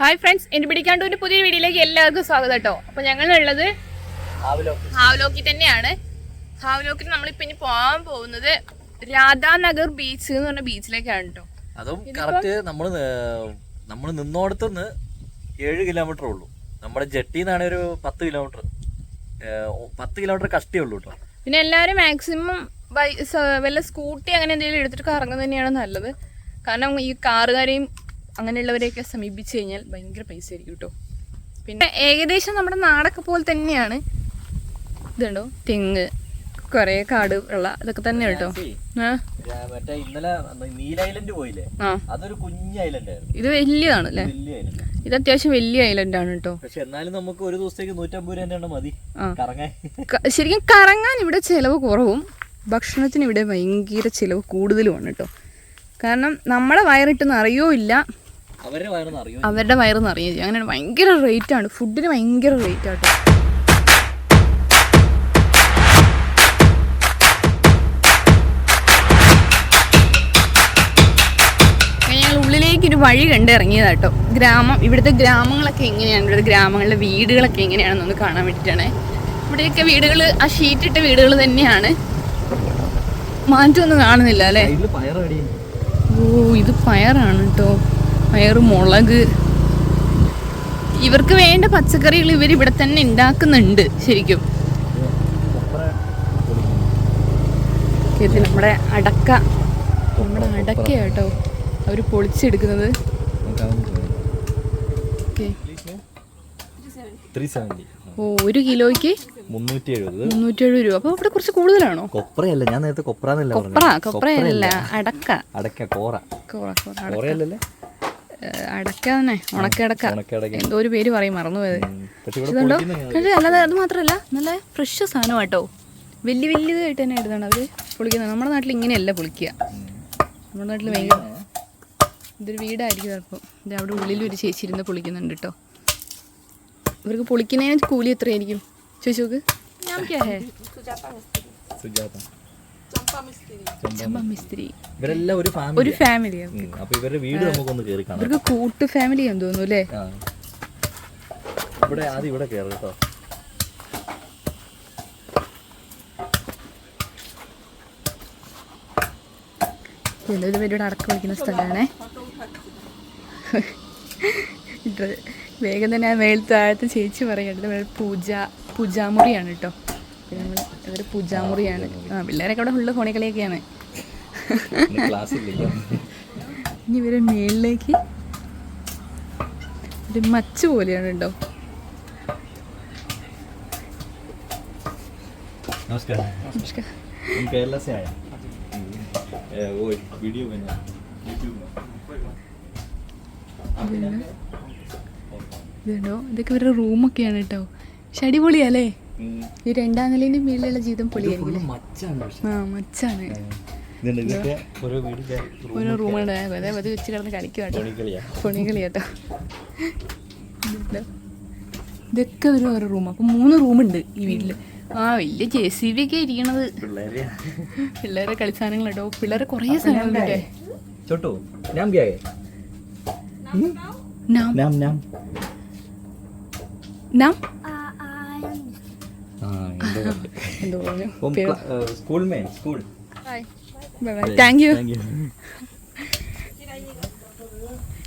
Hi friends, എൻ്റെ പിടിക്കാണ്ടൂരിൻ്റെ പുതിയ വീഡിയോയിലേക്ക് എല്ലാവർക്കും സ്വാഗതം കേട്ടോ. അപ്പോൾ ഞങ്ങളുള്ളത് ഹാവ്ലോക്കി തന്നെയാണ്. ഹാവ്ലോക്കിൽ നമ്മളിപ്പോൾ ഇനി പോകാൻ പോകുന്നത് രാധാനഗർ ബീച്ച് എന്ന് പറഞ്ഞ ബീച്ചിലേക്കാണ് കേട്ടോ. അതും കറക്റ്റ് നമ്മൾ നിന്നോടത്തുനിന്ന് 7 കിലോമീറ്റർ ഉള്ളൂ. നമ്മുടെ ജെട്ടിന്നാണ് ഒരു 10 കിലോമീറ്റർ കഷ്ടേ ഉള്ളൂ കേട്ടോ. പിന്നെ എല്ലാവരും മാക്സിമം വല്ല സ്കൂട്ടി അങ്ങനെ എന്തെങ്കിലും എടുത്തിട്ട് കറങ്ങുന്നത് തന്നെയാണ് നല്ലത്. കാരണം ഈ കാറുകാരെയും അങ്ങനെയുള്ളവരെയൊക്കെ സമീപിച്ച് കഴിഞ്ഞാൽ ഭയങ്കര പൈസ ആയിരിക്കും കേട്ടോ. പിന്നെ ഏകദേശം നമ്മുടെ നാടൊക്കെ പോലെ തന്നെയാണ്. ഇതുണ്ടോ, തെങ്ങ്, കുറേ കാട് വെള്ള ഇതൊക്കെ തന്നെ കേട്ടോ. ഇന്നലെ നീല ഐലൻഡ് പോയില്ലേ, അതൊരു കുഞ്ഞ് ഐലൻഡ്. ഇത് വലിയതാണ് അല്ലേ? ഇത് അത്യാവശ്യം വലിയ ഐലൻഡ് ആണ് കേട്ടോ. പക്ഷെ എന്നാലും നമുക്ക് ഒരു ദിവസത്തേക്ക് 150 രൂപ മതി കറങ്ങാൻ. ശരിക്കും കറങ്ങാൻ ഇവിടെ ചിലവ് കുറവും, ഭക്ഷണത്തിന് ഇവിടെ ഭയങ്കര ചിലവ് കൂടുതലുമാണ് കേട്ടോ. കാരണം നമ്മുടെ വയറിട്ടൊന്നും അറിയോ ഇല്ല, അവരുടെ വയറൊന്നും അറിയില്ല. അങ്ങനെ ഭയങ്കര റേറ്റാണ്, ഫുഡിന് ഭയങ്കര റേറ്റ് ആട്ടോ. ഞങ്ങൾ ഉള്ളിലേക്കൊരു വഴി കണ്ട് ഇറങ്ങിയതാട്ടോ. ഇവിടുത്തെ ഗ്രാമങ്ങളൊക്കെ എങ്ങനെയാണ്, ഇവിടുത്തെ ഗ്രാമങ്ങളിലെ വീടുകളൊക്കെ എങ്ങനെയാണെന്നൊന്ന് കാണാൻ വേണ്ടിയിട്ടാണ്. ഇവിടെയൊക്കെ വീടുകൾ ആ ഷീറ്റിട്ട വീടുകൾ തന്നെയാണ്, മാറ്റമൊന്നും കാണുന്നില്ല അല്ലേ. ഓ, ഇത് പയറാണ് കേട്ടോ, പയറ്, മുളക്. ഇവർക്ക് വേണ്ട പച്ചക്കറികൾ ഇവർ ഇവിടെ തന്നെ ഉണ്ടാക്കുന്നുണ്ട് ശരിക്കും. നമ്മുടെ അടക്ക കേട്ടോ അവർ പൊളിച്ചെടുക്കുന്നത്. ഓ, 1 കിലോയ്ക്ക് 370 രൂപ. അപ്പൊ ഇവിടെ കുറച്ച് കൂടുതലാണോ? കൊപ്രയല്ല, ഞാൻ നേരത്തെ കൊപ്രയല്ല, അടക്ക കോറ. അടക്ക തന്നെ, ഉണക്കടക്ക എന്തോ ഒരു പേര് പറയും, മറന്നുപോയത്. അല്ലാതെ അത് മാത്രമല്ല, നല്ല ഫ്രഷ് സാധനം കേട്ടോ. വലിയതായിട്ട് തന്നെ എടുത്താണ് അവര് പൊളിക്കുന്നത്. നമ്മുടെ നാട്ടിൽ ഇങ്ങനെയല്ല പൊളിക്കുക. നമ്മുടെ നാട്ടിൽ ഭയങ്കര ഇതൊരു വീടായിരിക്കും ചിലപ്പോൾ. ഇത് അവിടെ ഉള്ളിലൊരു ചേച്ചി ഇരുന്ന് പൊളിക്കുന്നുണ്ട് കേട്ടോ. ഇവർക്ക് പൊളിക്കുന്നതിന് കൂലി എത്രയായിരിക്കും ചോദിച്ചു നോക്ക്. ഒരു ഫാമിലിയാണ്. ഇവർക്ക് കൂട്ട് ഫാമിലിയാന്ന് തോന്നുന്നു അല്ലേ. ഇവിടെ അടക്കം വിളിക്കുന്ന സ്ഥലമാണേ. വേഗം തന്നെ ആ മേളത്താഴത്ത് ചേച്ചി പറയുന്നുണ്ട് പൂജാമുറിയാണ് കേട്ടോ. അതൊരു പൂജാമുറിയാണ്. പിള്ളേരൊക്കെ അവിടെ ഫുള്ള് ഫോണിൽ കളിയൊക്കെയാണ്. ഇനി ഇവരെ മേളിലേക്ക് ഒരു മച്ച് പോലെയാണ് കേട്ടോ. നമസ്കാരം. ഇതുണ്ടോ, ഇതൊക്കെ ഇവരുടെ റൂമൊക്കെയാണ് കേട്ടോ. പക്ഷെ അടിപൊളിയല്ലേ. ഈ 2ാം നിലയിന്റെ മേളിലുള്ള ജീവിതം പൊളിയായിരിക്കും. മച്ചാണ്. ഓരോ റൂമുണ്ട്, അത് വെച്ച് കിടന്ന് കളിക്കുവാട്ടോ, പൊണികളിയാട്ടോ. ഇതൊക്കെ ഓരോ റൂം. അപ്പൊ 3 റൂമുണ്ട് ഈ വീട്ടില്. വലിയ JCB ഒക്കെ ഇരിക്കണത്. പിള്ളേരെ കളിസാധനങ്ങൾ കേട്ടോ. പിള്ളേരെ കുറേ സാധനങ്ങളുണ്ട്.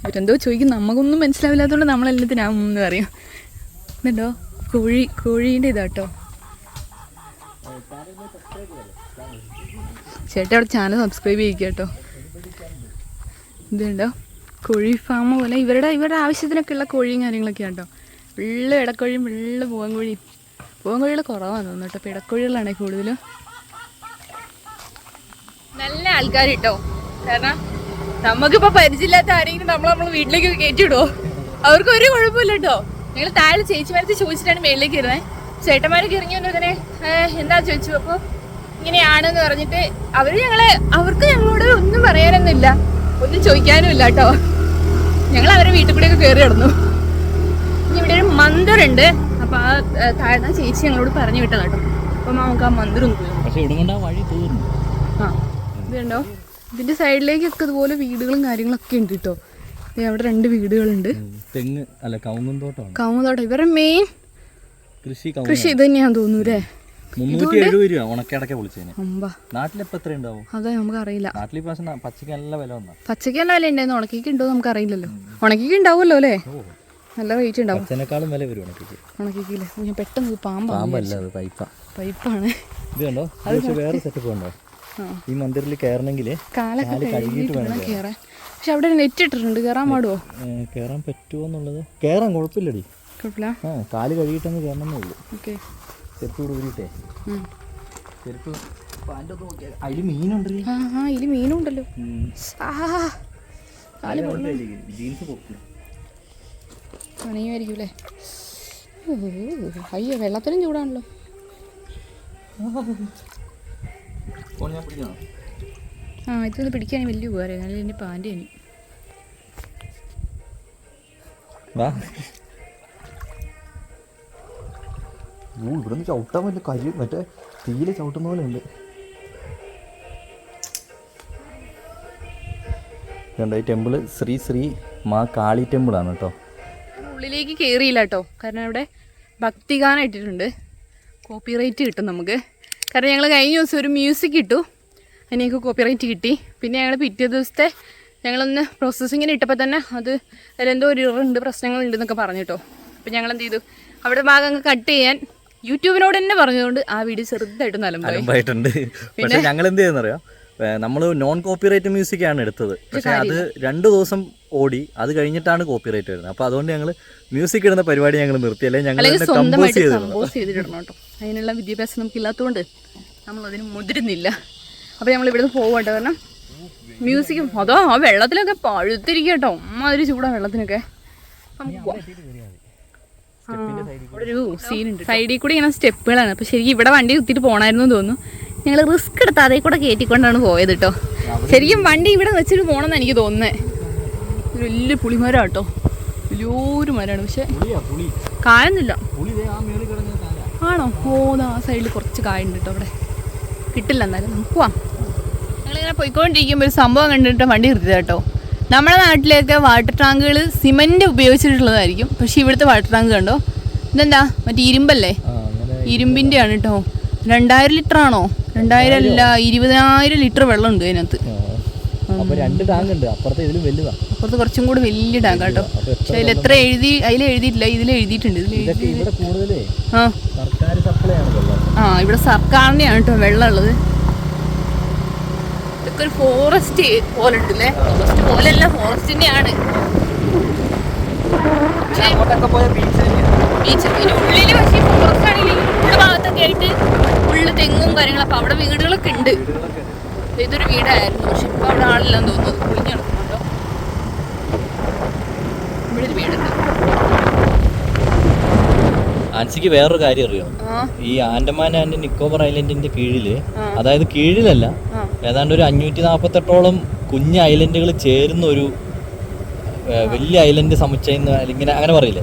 ഇവരെന്തോ ചോദിക്കും, നമുക്കൊന്നും മനസ്സിലാവില്ലാത്തതുകൊണ്ട് നമ്മളെല്ലാത്തിനാന്ന് പറയും. എന്നുണ്ടോ കോഴീൻ്റെ ഇതാട്ടോ. ചേട്ടാ അവിടെ ചാനൽ സബ്സ്ക്രൈബ് ചെയ്യിക്കുക കേട്ടോ. ഇതുണ്ടോ കോഴി ഫാം പോലെ ഇവരുടെ ആവശ്യത്തിനൊക്കെ ഉള്ള കോഴിയും കാര്യങ്ങളൊക്കെയാണ് കേട്ടോ. വെള്ള ഇടക്കോഴിയും വെള്ള പൂവൻകോഴികൾ കുറവാണ് തോന്നുന്നു കേട്ടോ. പിടക്കോഴികളാണ് കൂടുതലും. നല്ല ആൾക്കാർ കേട്ടോ. കാരണം നമുക്കിപ്പോൾ പരിചയമില്ലാത്ത ആരെങ്കിലും നമ്മൾ വീട്ടിലേക്ക് കയറ്റിവിടുമോ? അവർക്ക് ഒരു കുഴപ്പമില്ല കേട്ടോ. ഞങ്ങൾ താഴെ ചേച്ചിമാരത്ത് ചോദിച്ചിട്ടാണ് മേളിലേക്ക് ഇരുന്നത്. ചേട്ടന്മാരൊക്കെ ഇറങ്ങി വന്നതിനെ എന്താ ചോദിച്ചു. അപ്പോൾ ഇങ്ങനെയാണെന്ന് പറഞ്ഞിട്ട് അവർക്ക് ഞങ്ങളോട് ഒന്നും പറയാനൊന്നുമില്ല, ഒന്നും ചോദിക്കാനും ഇല്ല കേട്ടോ. ഞങ്ങൾ അവരെ വീട്ടിൽ കൂടെയൊക്കെ കയറി കിടന്നു. ഇനി ഇവിടെ ഒരു മന്ദിറുണ്ട്. അപ്പോൾ ആ താഴ്ന്ന ചേച്ചി ഞങ്ങളോട് പറഞ്ഞു വിട്ടതാണ് കേട്ടോ. അപ്പം നമുക്ക് ആ മന്ദിറൊന്ന് പോയി. ഇതുണ്ടോ, ഇതിൻ്റെ സൈഡിലേക്കൊക്കെ ഇതുപോലെ വീടുകളും കാര്യങ്ങളൊക്കെ ഉണ്ട് കേട്ടോ. അവിടെ 2 വീടുകളുണ്ട്. തെങ്ങ് അല്ല കവുങ്ങും തോട്ടമാണ്. കവുങ്ങുതോട്ടം ഇവരുടെ മെയിൻ കൃഷി ഇത് തന്നെയാന്ന് തോന്നൂല്ലേ. 370 രൂപ ഉണക്കടക്ക പൊളിച്ചതിന്. അമ്പാ നാട്ടിലിപ്പോ എത്ര ഉണ്ടാവും? അതെ നമുക്ക് അറിയില്ല. നാട്ടിൽ പ്രാവശ്യം പച്ചക്ക് നല്ല വില വന്നാ. പച്ചക്ക് നല്ല വില ഉണ്ടായിരുന്നു. ഉണക്കിക്ക് ഉണ്ടോ നമുക്ക് അറിയില്ലല്ലോ. ഉണക്കിക്ക് ഉണ്ടാവുമല്ലോ അല്ലേ, നല്ല റേറ്റ് ഉണ്ടാവും. പച്ചനേക്കാളും വില വരും ഉണക്കിക്ക്. ഉണക്കിക്കില്ലേ ഞാൻ പെട്ടെന്ന് പാമ്പല്ല അത് പൈപ്പാണ്. ഇത് കണ്ടോ വേറെ സെറ്റപ്പ് ഉണ്ടോ? ഈ മന്ദിറിൽ കയറണമെങ്കിൽ കാലൊക്കെ കഴുകിയിട്ട് വേണം കയറാൻ. പക്ഷെ അവിടെ നെറ്റ് ഇട്ടിട്ടുണ്ട്, കയറാൻ പാടുവോ? കയറാൻ പറ്റുമോ എന്നുള്ളത് കയറാൻ കുഴപ്പമില്ലടി. കുഴപ്പമില്ല. കാല് കഴുകിയിട്ടങ്ങ് കയറണമെന്നേ ഉള്ളൂ. ഓക്കെ ചെരുപ്പ് കൂടെ ഊരിയിട്ടേ. ചെരുപ്പ് അതിൽ മീനുണ്ട്. ഇതിൽ മീനുണ്ടല്ലോ. ജീൻസ് പൊക്കില്ല പണിയുമായിരിക്കൂലേ. അയ്യോ വെള്ളത്തിനും ചൂടാണല്ലോ. ഇതൊന്ന് പിടിക്കാനും വലിയ ഉപകാരം. നല്ല എൻ്റെ പാൻറ് തന്നെ. ഇവിടെ നിന്ന് ചവിട്ടാൻ പറ്റില്ല. കരി മറ്റേ തീയില് ചവിട്ടുന്ന പോലെ ഉണ്ട്. ഈ ടെമ്പിള് ശ്രീ മാ കാളി ടെമ്പിളാണ് കേട്ടോ. ഉള്ളിലേക്ക് കയറിയില്ല കേട്ടോ, കാരണം അവിടെ ഭക്തിഗാനം ഇട്ടിട്ടുണ്ട്. കോപ്പിറൈറ്റ് കിട്ടും നമുക്ക്. കാരണം ഞങ്ങൾ കഴിഞ്ഞ ദിവസം ഒരു മ്യൂസിക് ഇട്ടു, അതിനൊക്കെ കോപ്പിറൈറ്റ് കിട്ടി. പിന്നെ ഞങ്ങൾ പിറ്റേ ദിവസത്തെ ഞങ്ങളൊന്ന് പ്രോസസ്സിങ്ങിന് ഇട്ടപ്പോൾ തന്നെ അത് അതിലെന്തോ ഒരു ഇറുണ്ട് പ്രശ്നങ്ങളുണ്ടെന്നൊക്കെ പറഞ്ഞു കേട്ടോ. അപ്പോൾ ഞങ്ങൾ എന്ത് ചെയ്തു, അവിടെ ഭാഗം അങ്ങ് കട്ട് ചെയ്യാൻ യൂട്യൂബിനോട് തന്നെ പറഞ്ഞതുകൊണ്ട് ആ വീഡിയോ ചെറുതായിട്ട് അലമ്പായിട്ടുണ്ട്. പക്ഷെ ഞങ്ങൾ എന്ത് ചെയ്യുന്നറിയാം, നമ്മൾ നോൺ കോപ്പിറൈറ്റ് മ്യൂസിക് ആണ് എടുത്തത്. പക്ഷെ അത് 2 ദിവസം ഓടി, അത് കഴിഞ്ഞിട്ടാണ് കോപ്പിറൈറ്റ് വരുന്നത്. അപ്പോൾ അതുകൊണ്ട് ഞങ്ങൾ മ്യൂസിക് ഇടുന്ന പരിപാടി ഞങ്ങൾ നിർത്തി. അല്ലെങ്കിൽ ഞങ്ങൾ കമ്പോസ് ചെയ്തിടണം കേട്ടോ. അതിനുള്ള വിദ്യാഭ്യാസം നമുക്ക് ഇല്ലാത്തതുകൊണ്ട് നമ്മളതിന് മുതിരുന്നില്ല. അപ്പോൾ നമ്മൾ ഇവിടുന്ന് പോകട്ടെ, കാരണം മ്യൂസിക്കും അതോ ആ വെള്ളത്തിലൊക്കെ പഴുത്തിരിക്കുക കേട്ടോ. അമ്മാതിരി ചൂടാ വെള്ളത്തിനൊക്കെ. അവിടെ ഒരു സീനുണ്ട്, സൈഡിൽ കൂടി ഇങ്ങനെ സ്റ്റെപ്പുകളാണ്. അപ്പോൾ ശരിക്കും ഇവിടെ വണ്ടി കുത്തിയിട്ട് പോകണമായിരുന്നു എന്ന് തോന്നുന്നു. ഞങ്ങൾ റിസ്ക് എടുത്ത് അതേ കൂടെ കയറ്റിക്കൊണ്ടാണ് പോയത് കേട്ടോ. ശരിക്കും വണ്ടി ഇവിടെ വെച്ചിട്ട് പോകണമെന്ന് എനിക്ക് തോന്നുന്നത്. ഒരു വലിയ പുളിമരം കേട്ടോ, വലിയൊരു മരമാണ്. പക്ഷെ കായൊന്നുമില്ല. ആണോ? ആ സൈഡിൽ കുറച്ച് കായുണ്ട് കേട്ടോ. അവിടെ കിട്ടില്ല, എന്നാലും നമുക്ക് പോവാം. ഞങ്ങളിങ്ങനെ പോയിക്കൊണ്ടിരിക്കുമ്പോൾ ഒരു സംഭവം കണ്ടിട്ട് വണ്ടി നിർത്തിയത് കേട്ടോ. നമ്മുടെ നാട്ടിലേക്ക് വാട്ടർ ടാങ്കുകൾ സിമൻറ്റ് ഉപയോഗിച്ചിട്ടുള്ളതായിരിക്കും. പക്ഷേ ഇവിടുത്തെ വാട്ടർ ടാങ്ക് കണ്ടോ, ഇതെന്താ മറ്റേ ഇരുമ്പല്ലേ, ഇരുമ്പിൻ്റെ ആണ് കേട്ടോ. 2000 ലിറ്റർ ആണോ? 2000 അല്ല, 20,000 ലിറ്റർ വെള്ളം ഉണ്ട് അതിനകത്ത്. അപ്പുറത്ത് കുറച്ചും കൂടി വലിയ ടാങ്ക് കേട്ടോ. പക്ഷെ അതിൽ എത്ര എഴുതിയിട്ടില്ല, ഇതിൽ എഴുതിയിട്ടുണ്ട്. ഇവിടെ സർക്കാരിൻ്റെയാണ് കേട്ടോ വെള്ളം ഉള്ളത്. ഇതൊക്കെ ഒരു ഫോറസ്റ്റ് പോലെ ഉണ്ടല്ലേ. ഫോറസ്റ്റ് പോലെയല്ല, ഫോറസ്റ്റിന്റെ ആണ്. ബീച്ച് ഉള്ളില് പക്ഷേ ഫോറസ്റ്റ് ആണെങ്കിൽ ഉള്ള ഭാഗത്തൊക്കെ ആയിട്ട് ഉള്ള തെങ്ങും കാര്യങ്ങളും. അപ്പൊ അവിടെ വീടുകളൊക്കെ ഉണ്ട്. ഇതൊരു വീടായിരുന്നു, പക്ഷെ ഇപ്പൊ അവിടെ ആളില്ലെന്ന് തോന്നുന്നത്. പൊളിഞ്ഞു നടക്കുന്നുണ്ടോ? ഇവിടെ ഒരു വീടുണ്ട്. ആൻസിക്ക് വേറൊരു കാര്യം അറിയാം, ഈ ആൻഡമാൻ ആൻഡ് നിക്കോബർ ഐലൻഡിന്റെ കീഴില്, അതായത് കീഴിലല്ല, ഏതാണ്ട് ഒരു 548ഓളം കുഞ്ഞ് ഐലൻഡുകൾ ചേരുന്ന ഒരു വലിയ ഐലൻഡ് സമുച്ചയം ഇങ്ങനെ അങ്ങനെ പറയില്ലേ,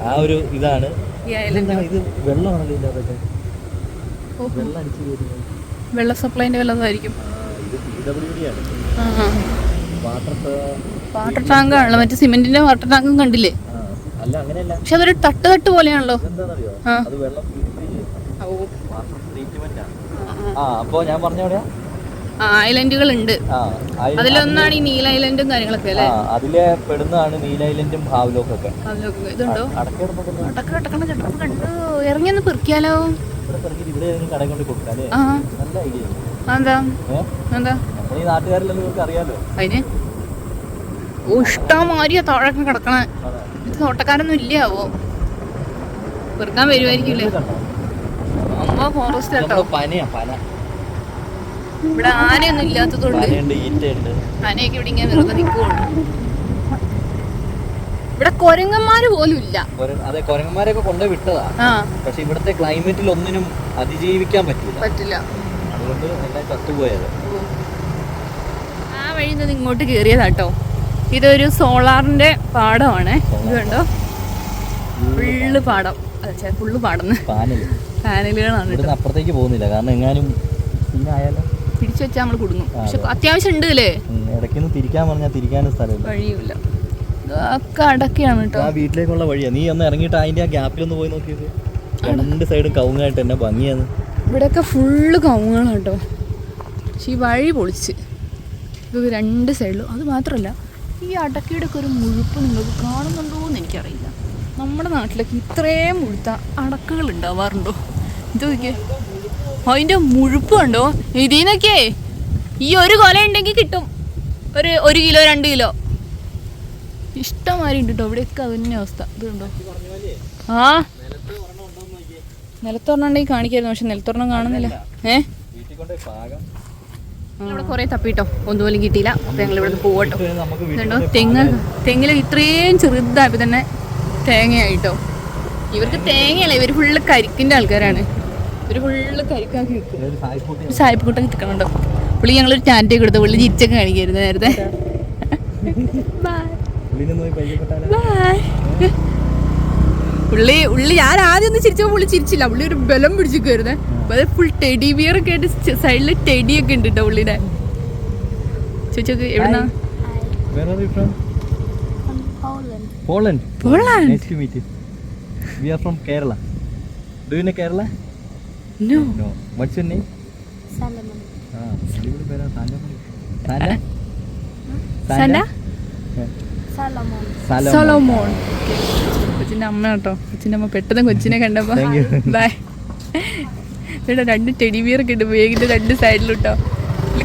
ആ ഒരു ഇതാണ് ഇത്. വെള്ളമാണല്ലോ ഇല്ലാതെ, വെള്ളം അടിച്ചു കയറുന്നത്. വെള്ള സപ്ലൈന്റെ വല്ലതായിരിക്കും. വാട്ടർ ടാങ്ക് ആണല്ലോ, മറ്റേ സിമെന്റിന്റെ വാട്ടർ ടാങ്കും കണ്ടില്ലേ? പക്ഷെ അതൊരു തട്ട് പോലെയാണല്ലോ. ഐലൻഡുകൾ ഉണ്ട്. അതിലൊന്നാണ് ഈ നീല ഐലൻഡും കാര്യങ്ങളൊക്കെ അല്ലേ? അതിലെ പെടുന്നതാണ് നീല ഐലൻഡും ഹാവ്ലോക്ക് ഒക്കെ. ഇതുണ്ടോ? കണ്ടു ഇറങ്ങിയൊന്ന് പെറുക്കിയാലോ? അതിന് ഇഷ്ടമാരിയാ താഴൊക്കെ കിടക്കണേ. ഇത് തോട്ടക്കാരൊന്നും ഇല്ലാവോ? പെറുക്കാൻ വരുമായിരിക്കൂലേ? അമ്മ ഫോറസ്റ്റ് കേട്ടോ. ഇവിടെ ആനയൊന്നും ഇല്ലാത്തതുകൊണ്ട് ആനയൊക്കെ ഇവിടെ ഇങ്ങനെ വെറുതെ നിൽക്കുള്ളൂ. ഇവിടെ കൊരങ്ങന്മാര് പോലും ഇല്ല. അതെ, കൊരങ്ങന്മാരെയൊക്കെ കൊണ്ടുപോയി വിട്ടതാ. പക്ഷെ ഇവിടുത്തെ ക്ലൈമറ്റിൽ ഒന്നിനും അതിജീവിക്കാൻ പറ്റില്ല. അതുകൊണ്ട് എല്ലാം ചത്തുപോയത്. ആ വഴി നിന്ന് ഇങ്ങോട്ട് കേറിയതാട്ടോ. ഇതൊരു സോളാറിന്റെ പാടമാണ്. ഇത് കണ്ടോ, ഫുള്ള് പാടം. ഫുള്ള് പാടം, പാനലുകളാണ്. അപ്പുറത്തേക്ക് പോകുന്നില്ല, കാരണം എങ്ങാനും പിടിച്ചു വെച്ചാൽ നമ്മൾ കുടുങ്ങും. പക്ഷെ അത്യാവശ്യം ഉണ്ട് അല്ലേ? ഇടയ്ക്കൊന്ന് തിരിക്കാൻ പറഞ്ഞാൽ തിരിക്കാനും സ്ഥലമില്ല, വഴിയുമില്ല. ഒക്കെ അടക്കയാണ് കേട്ടോ. ആ വീട്ടിലേക്കുള്ള വഴിയാ. നീ ഒന്ന് ഇറങ്ങിയിട്ട് അതിന്റെ ആ ഗ്യാപ്പിലൊന്ന് പോയി നോക്കിയത്. രണ്ട് സൈഡും കവുങ്ങായിട്ട് തന്നെ ഭംഗിയാണ്. ഇവിടെയൊക്കെ ഫുള്ള് കവുങ്ങാണ് കേട്ടോ. പക്ഷെ ഈ വഴി പൊളിച്ച് ഇത് രണ്ട് സൈഡിലും. അത് മാത്രമല്ല ഈ അടക്കയുടെ ഒക്കെ ഒരു മുഴുപ്പ് നിങ്ങൾക്ക് കാണുന്നുണ്ടോ എന്ന് എനിക്കറിയില്ല. നമ്മുടെ നാട്ടിലൊക്കെ ഇത്രയും മുഴുത്ത അടക്കകൾ ഉണ്ടാവാറുണ്ടോ? ഇത് നോക്കിയേ, അതിൻ്റെ മുഴുപ്പ് കണ്ടോ. ഇതിനൊക്കെ ഈ ഒരു കൊല ഉണ്ടെങ്കിൽ കിട്ടും ഒരു കിലോ 2 കിലോ ഇഷ്ടമാരി ഉണ്ട് കേട്ടോ. ഇവിടെയൊക്കെ അത് തന്നെ അവസ്ഥ. ഇത് കണ്ടോ. ആ നിലത്തൊരെണ്ണം കാണിക്കായിരുന്നു, പക്ഷെ നിലത്തൊരെണ്ണം കാണുന്നില്ല. ഇവിടെ കുറേ തപ്പിട്ടോ, ഒന്നുപോലും കിട്ടിയില്ല. അപ്പൊ ഞങ്ങൾ ഇവിടെ നിന്ന് പോവട്ടോ. കണ്ടോ തെങ്ങിൽ ഇത്രയും ചെറുതായപ്പോ തന്നെ തേങ്ങയായിട്ടോ. ഇവർക്ക് തേങ്ങയല്ല, ഇവർ ഫുള്ള് കരിക്കിന്റെ ആൾക്കാരാണ്. ഇവര് ഫുള്ള് കരിക്കാക്കി വെക്കും. സായിപ്പുകൂട്ടൊക്കെ നിൽക്കണുണ്ടോ. പുള്ളി ഞങ്ങളൊരു ടാറ്റ കൊടുത്തു. പുള്ളി ചിരിച്ചൊക്കെ കാണിക്കായിരുന്നു നേരത്തെ. ഉള്ളി ഞാൻ ആദ്യം ഒന്ന് ചിരിച്ചപ്പോൾ പുള്ളി ചിരിച്ചില്ല. പുള്ളി ഒരു ബലം പിടിച്ചിരിക്കുവായിരുന്നേ. അപ്പൊ ഫുൾ ടെഡി ബിയർ ഒക്കെ ആയിട്ട് സൈഡില് ടെഡിയൊക്കെ ഉണ്ട് കേട്ടോ പുള്ളിയുടെ. ചോദിച്ചോക്ക് എവിടുന്നാ? Poland. Poland. Nice to meet you. We are from Kerala. Do you know Kerala? No. No. What's your name? Salomon. Salomon. Sanda? Sanda? Salomon. Solomon. കൊച്ചിൻ്റെ അമ്മ കേട്ടോ. കൊച്ചിൻ്റെ അമ്മ പെട്ടെന്ന് കൊച്ചിനെ കണ്ടപ്പോ ബൈ. ഇവിടെ 2 ടെഡി ബിയർ ഒക്കെ ഉണ്ട് വേഗിന്റെ 2 സൈഡിലും കേട്ടോ.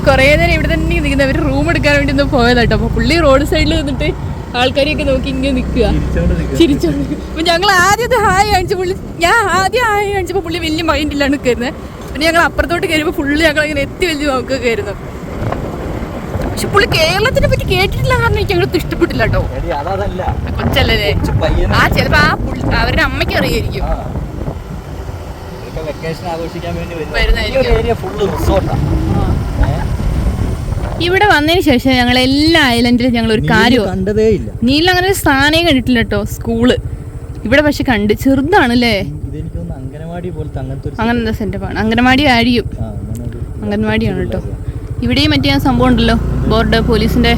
കുറേ നേരം ഇവിടെ തന്നെ നിൽക്കുന്നത്. അവർ റൂം എടുക്കാൻ വേണ്ടി ഒന്ന് പോയതാട്ടോ. അപ്പൊ പുള്ളി റോഡ് സൈഡിൽ നിന്നിട്ട് ആൾക്കാരെയൊക്കെ നോക്കി ഇങ്ങനെ നിൽക്കുക, ചിരിച്ചോണ്ട്. അപ്പൊ ഞങ്ങൾ ആദ്യത്തെ ഹായ് കാണിച്ചു. ഞാൻ ആദ്യം ഹായ് കാണിച്ചപ്പോൾ പുള്ളി വലിയ മൈൻഡ് ഇല്ലാണ്ട് നിൽക്കുന്നത്. പിന്നെ ഞങ്ങൾ അപ്പുറത്തോട്ട് കയറിയപ്പോൾ ഫുള്ള് ഞങ്ങൾ ഇങ്ങനെ എത്തി വലിയ നോക്കുകയൊക്കെ ആയിരുന്നു. പക്ഷെ പുള്ളി കേരളത്തിനെ പറ്റി കേട്ടിട്ടില്ല കാരണം എനിക്ക് അങ്ങോട്ട് ഇഷ്ടപ്പെട്ടില്ല കേട്ടോ. കൊച്ചല്ലേ ആ, ചിലപ്പോ അവരുടെ അമ്മയ്ക്ക് അറിയായിരിക്കും. ഇവിടെ വന്നതിന് ശേഷം ഞങ്ങൾ എല്ലാ ഐലൻഡിലും ഞങ്ങൾ ഒരു കാര്യം കണ്ടതേ ഇല്ല. നീല അങ്ങനെ ഒരു സ്ഥാനേ കണ്ടിട്ടില്ല കേട്ടോ. സ്കൂള് ഇവിടെ പക്ഷെ കണ്ട് ചെറുതാണല്ലേ. അങ്ങനത്തെ സെറ്റപ്പാണ്. അംഗനവാടി ആയിരിക്കും. അംഗൻവാടിയാണ് കേട്ടോ. ഇവിടെയും മറ്റേ സംഭവം ഉണ്ടല്ലോ, ബോർഡർ പോലീസിന്റെ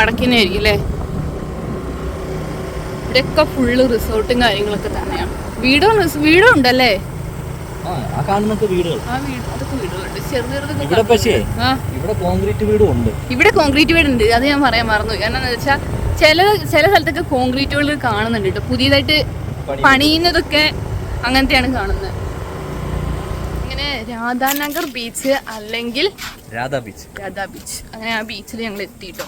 അടയ്ക്കുന്നതായിരിക്കും അല്ലേ. ഇവിടെയൊക്കെ ഫുള്ള് റിസോർട്ടും കാര്യങ്ങളൊക്കെ തന്നെയാണ്. വീടും ഉണ്ടല്ലേ. അതൊക്കെ വീടുകളുണ്ട് ചെറുത്. ഇവിടെ കോൺക്രീറ്റ് വീടുണ്ട്. അത് ഞാൻ പറയാൻ മറന്നു. കാരണം എന്താ വെച്ചാൽ ചില സ്ഥലത്തൊക്കെ കോൺക്രീറ്റ് വീട് കാണുന്നുണ്ട് കേട്ടോ. പുതിയതായിട്ട് പണിയുന്നതൊക്കെ അങ്ങനത്തെയാണ് കാണുന്നത്. ഇങ്ങനെ രാധാനഗർ ബീച്ച് അല്ലെങ്കിൽ രാധാ ബീച്ച് അങ്ങനെ ആ ബീച്ചിൽ ഞങ്ങൾ എത്തിയിട്ടോ.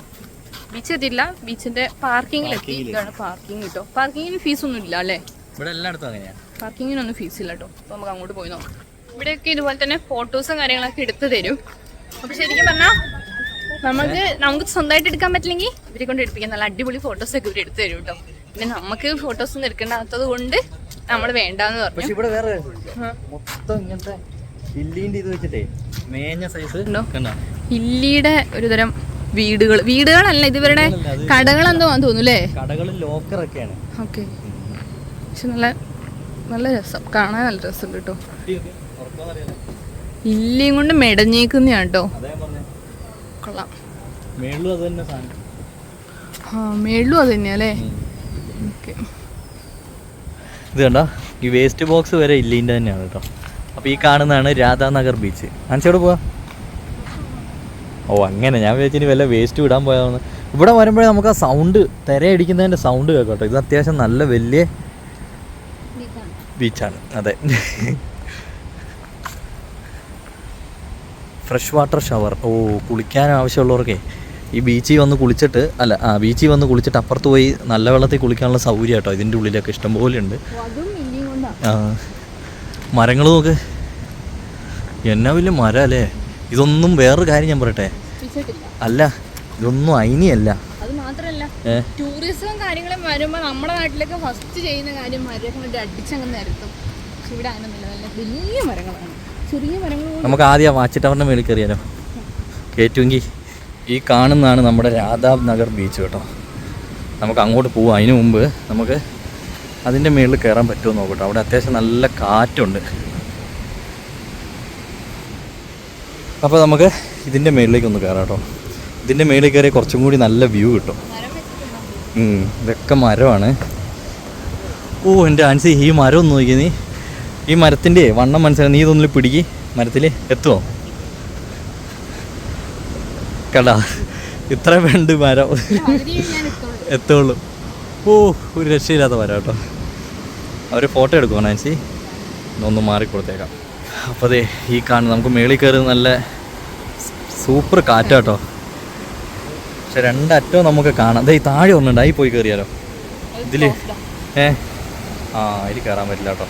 ബീച്ച് എത്തിയില്ല, ബീച്ചിന്റെ പാർക്കിങ്ങിൽ എത്തി. ഇതാണ് പാർക്കിംഗ് കേട്ടോ. പാർക്കിങ്ങിന് ഫീസ് ഒന്നും ഇല്ല അല്ലേ. പാർക്കിങ്ങിനൊന്നും ഫീസ് ഇല്ല കേട്ടോ. അപ്പോൾ നമുക്ക് അങ്ങോട്ട് പോയി നോക്കാം. ഇവിടെയൊക്കെ ഇതുപോലെ തന്നെ ഫോട്ടോസും കാര്യങ്ങളൊക്കെ എടുത്ത് തരും. അപ്പോൾ ശരിക്കും പറഞ്ഞാൽ നമുക്ക് സ്വന്തമായിട്ട് എടുക്കാൻ പറ്റില്ലെങ്കിൽ ഇവരെ കൊണ്ട് എടുപ്പിക്കാൻ നല്ല അടിപൊളി ഫോട്ടോസൊക്കെ ഇവർ എടുത്ത് തരും കേട്ടോ. പിന്നെ നമുക്ക് ഫോട്ടോസൊന്നും എടുക്കേണ്ടാത്തത് കൊണ്ട് നമ്മൾ വേണ്ടാന്ന് പറഞ്ഞു. ഹില്ലിയുടെ ഒരു തരം വീടുകളല്ല ഇത്, ഇവരുടെ കടകളെന്തോ ആണെന്ന് തോന്നുന്നു അല്ലേ. ഓക്കെ. പക്ഷെ നല്ല രസം കാണാൻ, നല്ല രസം കേട്ടോ. ഇല്ലിയും കൊണ്ട് മെടഞ്ഞേക്കുന്നതാണ് കേട്ടോ. കൊള്ളാം. മേളിലും അത് തന്നെയാ അല്ലേ. ഓക്കെ. ഇത് കണ്ടോ, ഈ വേസ്റ്റ് ബോക്സ് വരെ ഇല്ലിൻ്റെ തന്നെയാണ് കേട്ടോ. അപ്പോൾ ഈ കാണുന്നതാണ് രാധാനഗർ ബീച്ച്. അനച്ചോട് പോവാ. ഓ അങ്ങനെ, ഞാൻ വിചാരിച്ചിനി വല്ല വേസ്റ്റ് വിടാൻ പോയാന്ന്. ഇവിടെ വരുമ്പോഴേ നമുക്ക് ആ സൗണ്ട്, തിരയടിക്കുന്നതിൻ്റെ സൗണ്ട് കേൾക്കാം കേട്ടോ. ഇത് അത്യാവശ്യം നല്ല വലിയ ബീച്ചാണ്. അതെ. Fresh water shower. ഓ, കുളിക്കാൻ ആവശ്യമുള്ളവർക്കേ ഈ ബീച്ചിൽ വന്ന് കുളിച്ചിട്ട് ബീച്ചിൽ വന്ന് കുളിച്ചിട്ട് അപ്പുറത്ത് പോയി നല്ല വെള്ളത്തിൽ കുളിക്കാനുള്ള സൗകര്യം കേട്ടോ. ഇതിൻ്റെ ഉള്ളിലൊക്കെ ഇഷ്ടംപോലെ ഉണ്ട്. മരങ്ങൾ നോക്ക്, എന്നാ വലിയ മരം അല്ലേ. ഇതൊന്നും വേറൊരു കാര്യം ഞാൻ പറയട്ടെ, അല്ല ഇതൊന്നും അയിനിയല്ല. അത് മാത്രല്ല ടൂറിസം കാര്യങ്ങളും വരുമ്പോൾ നമ്മുടെ നാട്ടിലൊക്കെ ഫസ്റ്റ് ചെയ്യുന്ന കാര്യം മരങ്ങൾ അടിച്ചങ്ങനെ നിരത്തും. പക്ഷെ ഇവിടെ അതിനൊന്നുമില്ല, നല്ല വലിയ മരങ്ങളാണ്. ചെറിയ മരങ്ങൾ. നമുക്ക് ആദ്യം വാച്ച് ടവറിൻ്റെ മേളിൽ കയറിയാലോ. കയറ്റുമെങ്കിൽ ഈ കാണുന്നതാണ് നമ്മുടെ രാധാനഗർ ബീച്ച് കേട്ടോ. നമുക്ക് അങ്ങോട്ട് പോവാം. അതിന് മുമ്പ് നമുക്ക് അതിൻ്റെ മേളിൽ കയറാൻ പറ്റുമോ നോക്കട്ടോ. അവിടെ അത്യാവശ്യം നല്ല കാറ്റുണ്ട്. അപ്പോൾ നമുക്ക് ഇതിൻ്റെ മേളിലേക്ക് ഒന്ന് കയറാം കേട്ടോ. ഇതിൻ്റെ മേളിൽ കയറി കുറച്ചും കൂടി നല്ല വ്യൂ കിട്ടും. ഇതൊക്കെ മരമാണ്. ഓ എൻ്റെ ആൻസി, ഈ മരം ഒന്ന് നോക്കി നീ. ഈ മരത്തിൻ്റെ വണ്ണം മനസ്സിലായി. നീ ഇതൊന്നിൽ പിടിക്ക്, മരത്തിൽ എത്തുമോ? കടാ, ഇത്ര വേണ്ട മരം എത്തുള്ളൂ. ഓ, ഒരു രക്ഷയില്ലാത്ത മരം കേട്ടോ. അവർ ഫോട്ടോ എടുക്കുമോ നാൻസി? ഒന്ന് മാറിക്കൊടുത്തേക്കാം. അപ്പോൾ അതെ, ഈ കാണുന്നത് നമുക്ക് മേളിൽ കയറി നല്ല സൂപ്പർ കാറ്റാട്ടോ. പക്ഷെ രണ്ടറ്റവും നമുക്ക് കാണാം. അതെ, ഈ താഴെ ഒന്നുണ്ട്, ആയി പോയി കയറിയാലോ ഇതിൽ. അതിൽ കയറാൻ പറ്റില്ല കേട്ടോ,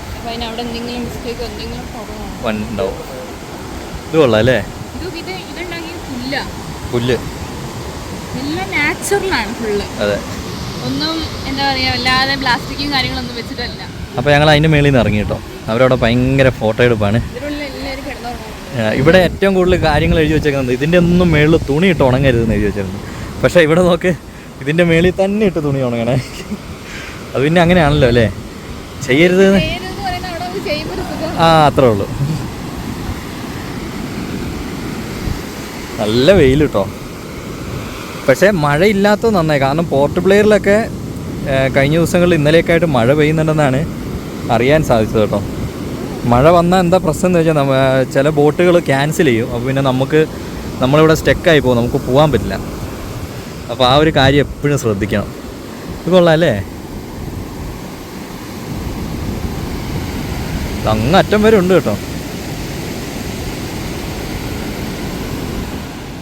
ഉണ്ടാവും. ഇത് കൊള്ളാം അല്ലേ? പുല്ല് അതെ. ഒന്നും എന്താ പറയാ, വല്ലാതെ പ്ലാസ്റ്റിക്കും കാര്യങ്ങളൊന്നും വെച്ചിട്ടല്ല. അപ്പോൾ ഞങ്ങൾ അതിൻ്റെ മേളിൽ നിന്ന് ഇറങ്ങി കേട്ടോ. അവരവിടെ ഭയങ്കര ഫോട്ടോ എടുപ്പാണ്. ഇവിടെ ഏറ്റവും കൂടുതൽ കാര്യങ്ങൾ എഴുതി വെച്ചേക്കുന്നത് ഇതിൻ്റെ ഒന്നും മേളിൽ തുണി ഇട്ട് ഉണങ്ങരുതെന്ന് എഴുതി വെച്ചിരുന്നു. പക്ഷേ ഇവിടെ നോക്ക്, ഇതിൻ്റെ മേളിൽ തന്നെ ഇട്ട് തുണി ഉണങ്ങണേ. അത് പിന്നെ അങ്ങനെയാണല്ലോ അല്ലേ, ചെയ്യരുത്. അത്രേ ഉള്ളൂ. നല്ല വെയിൽ കേട്ടോ. പക്ഷേ മഴയില്ലാത്തത് നന്നായി. കാരണം പോർട്ട് ബ്ലെയറിലൊക്കെ കഴിഞ്ഞ ദിവസങ്ങളിൽ ഇന്നലെയൊക്കെ ആയിട്ട് മഴ പെയ്യുന്നുണ്ടെന്നാണ് അറിയാൻ സാധിച്ചത് കേട്ടോ. മഴ വന്നാൽ എന്താ പ്രശ്നം എന്ന് വെച്ചാൽ ചില ബോട്ടുകൾ ക്യാൻസൽ ചെയ്യും. അപ്പോൾ പിന്നെ നമ്മളിവിടെ സ്റ്റക്കായി പോകും, നമുക്ക് പോകാൻ പറ്റില്ല. അപ്പോൾ ആ ഒരു കാര്യം എപ്പോഴും ശ്രദ്ധിക്കണം. ഇത് കൊള്ളാം അല്ലേ? അങ്ങറ്റം വരെ ഉണ്ട് കേട്ടോ.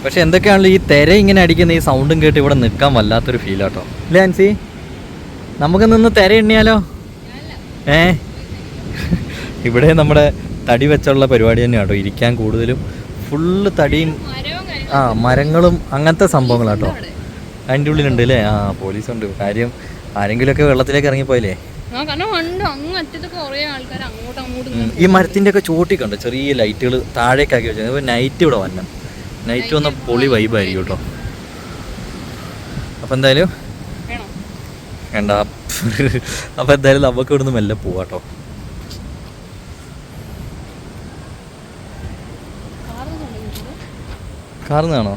പക്ഷെ എന്തൊക്കെയാണല്ലോ ഈ തിര ഇങ്ങനെ അടിക്കുന്ന ഈ സൗണ്ടും കേട്ട് ഇവിടെ നിൽക്കാൻ വല്ലാത്തൊരു ഫീലാട്ടോ. അല്ലേ ആൻസി? നമുക്ക് നിന്ന് തിര എണ്ണിയാലോ? ഇവിടെ നമ്മുടെ തടി വെച്ചുള്ള പരിപാടി തന്നെയാണ് കേട്ടോ. ഇരിക്കാൻ കൂടുതലും ഫുള്ള് തടിയും മരങ്ങളും അങ്ങനത്തെ സംഭവങ്ങളാട്ടോ അതിൻ്റെ ഉള്ളിലുണ്ട് അല്ലേ? പോലീസുണ്ട്. കാര്യം ആരെങ്കിലുമൊക്കെ വെള്ളത്തിലേക്ക് ഇറങ്ങിപ്പോയില്ലേ? ഈ മരത്തിൻ്റെ ഒക്കെ ചോട്ടി കണ്ടോ ചെറിയ ലൈറ്റുകൾ താഴേക്കാക്കി വെച്ചാൽ. നൈറ്റ് ഇവിടെ വരണം. നൈറ്റ് വന്ന പൊളി വൈബായിരിക്കും കേട്ടോ. അപ്പം എന്തായാലും വേണ്ട. അപ്പം എന്തായാലും നമുക്ക് ഇവിടുന്ന് മെല്ലെ പോവാട്ടോ. കാർന്നാണോ?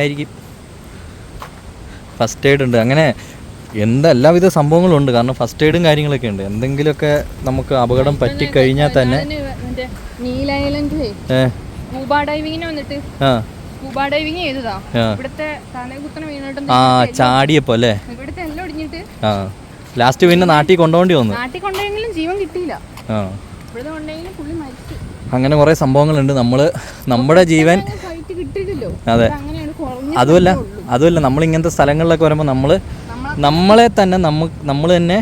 ആയിരിക്കും. ഫസ്റ്റ് എയ്ഡ് ഉണ്ട്. അങ്ങനെ എല്ലാവിധ സംഭവങ്ങളും ഉണ്ട്. കാരണം ഫസ്റ്റ് എയ്ഡും കാര്യങ്ങളൊക്കെ ഉണ്ട്. എന്തെങ്കിലുമൊക്കെ നമുക്ക് അപകടം പറ്റിക്കഴിഞ്ഞാൽ തന്നെ ചാടിയപ്പോ അല്ലേ ലാസ്റ്റ് പിന്നെ നാട്ടിൽ കൊണ്ടുപോണ്ടി വന്നു. അങ്ങനെ കുറെ സംഭവങ്ങളുണ്ട്. നമ്മുടെ ജീവൻ അതെ. അതുമല്ല നമ്മൾ ഇങ്ങനത്തെ സ്ഥലങ്ങളിലൊക്കെ വരുമ്പോൾ നമ്മളെ തന്നെ നമ്മൾ തന്നെ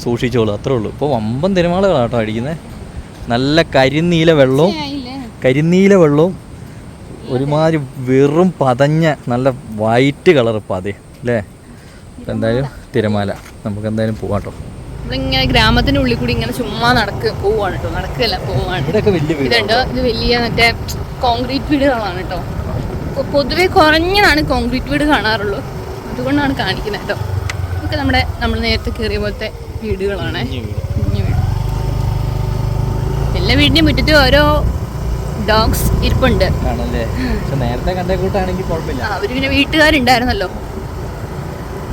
സൂക്ഷിച്ചോളൂ, അത്രേ ഉള്ളൂ. ഇപ്പോൾ വമ്പൻ തിരമാലകളാട്ടോ അടിക്കുന്നത്. നല്ല കരിനീല വെള്ളവും ഒരുമാതിരി വെറും പതഞ്ഞ നല്ല വൈറ്റ് കളർ പതേ അല്ലേ? എന്തായാലും തിരമാല. നമുക്ക് എന്തായാലും പോവാട്ടോ. നമ്മളിങ്ങനെ ഗ്രാമത്തിന്റെ ഉള്ളിൽ കൂടി ഇങ്ങനെ ചുമ്മാ പോവാണ് കേട്ടോ. നടക്കല്ല, പോവാണ്. ഇതുണ്ട്, ഇത് വലിയ മറ്റേ കോൺക്രീറ്റ് വീടുകളാണ് കേട്ടോ. പൊതുവെ കുറഞ്ഞതാണ് കോൺക്രീറ്റ് വീട് കാണാറുള്ളൂ, അതുകൊണ്ടാണ് കാണിക്കുന്നത് കേട്ടോ. ഇതൊക്കെ നമ്മൾ നേരത്തെ കയറിയ പോലത്തെ വീടുകളാണ്. എല്ലാ വീടിന്റെ മുറ്റത്ത് ഓരോ ഡോഗ്സ് ഇരിപ്പുണ്ട്. അവര് പിന്നെ വീട്ടുകാരുണ്ടായിരുന്നല്ലോ.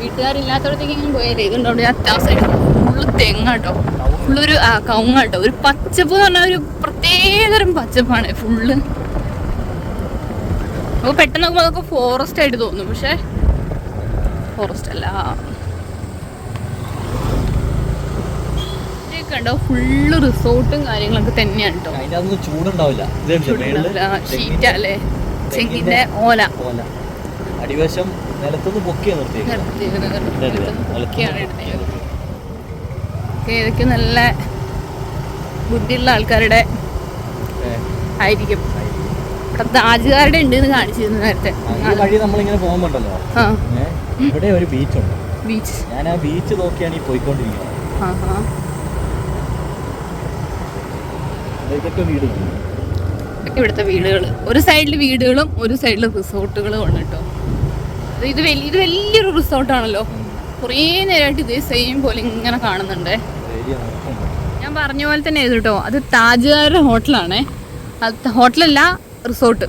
വീട്ടുകാരില്ലാത്തടത്തേക്ക് ഞാൻ പോയാലേ ഇതുണ്ടോ അത്യാവശ്യം ഫുള്ള് തെങ്ങാട്ടോ, ഫുള്ളൊരു കവുങ്ങാട്ടോ. ഒരു പച്ചപ്പ് എന്ന് പറഞ്ഞാൽ ഒരു പ്രത്യേകതരം പച്ചപ്പാണ് ഫുള്ള്. നമുക്ക് പെട്ടെന്ന് നോക്കുമ്പോൾ അതൊക്കെ ഫോറസ്റ്റ് ആയിട്ട് തോന്നും, പക്ഷെ ഫോറസ്റ്റ് അല്ല. ണ്ടോ ഫുള്ള് റിസോർട്ടും കാര്യങ്ങളൊക്കെ തന്നെയാണ് കേട്ടോ. ചൂടുണ്ടാവില്ല. ഷീറ്റല്ലേ, ചെങ്ങിന്റെ ഓല അടിവശം നിലത്തുനിന്ന് പൊക്കിയാണ് ഇതൊക്കെ നല്ല ബുദ്ധിയുള്ള ആൾക്കാരുടെ ആയിരിക്കും. ഇവിടെ താജുകാരുടെ ഉണ്ട് എന്ന് കാണിച്ചിരുന്നു നേരത്തെ. നമ്മളിങ്ങനെ പോകുമ്പോണ്ടല്ലോ ഇവിടെ ഒരു ബീച്ചുണ്ട്. ബീച്ച് ഞാൻ ആ ബീച്ച് നോക്കിയാണ് ഈ പോയിക്കൊണ്ടിരിക്കുന്നത്. ഇവിടുത്തെ വീടുകൾ ഒരു സൈഡിൽ വീടുകളും ഒരു സൈഡിൽ റിസോർട്ടുകളും ഉണ്ട് കേട്ടോ. ഇത് വലിയൊരു റിസോർട്ടാണല്ലോ. കുറേ നേരമായിട്ട് ഇതേ സെയിം പോലെ ഇങ്ങനെ കാണുന്നുണ്ട്. ഞാൻ പറഞ്ഞ പോലെ തന്നെ കേട്ടോ, അത് താജുകാരുടെ ഹോട്ടലാണേ. അത് ഹോട്ടലല്ല, റിസോർട്ട്.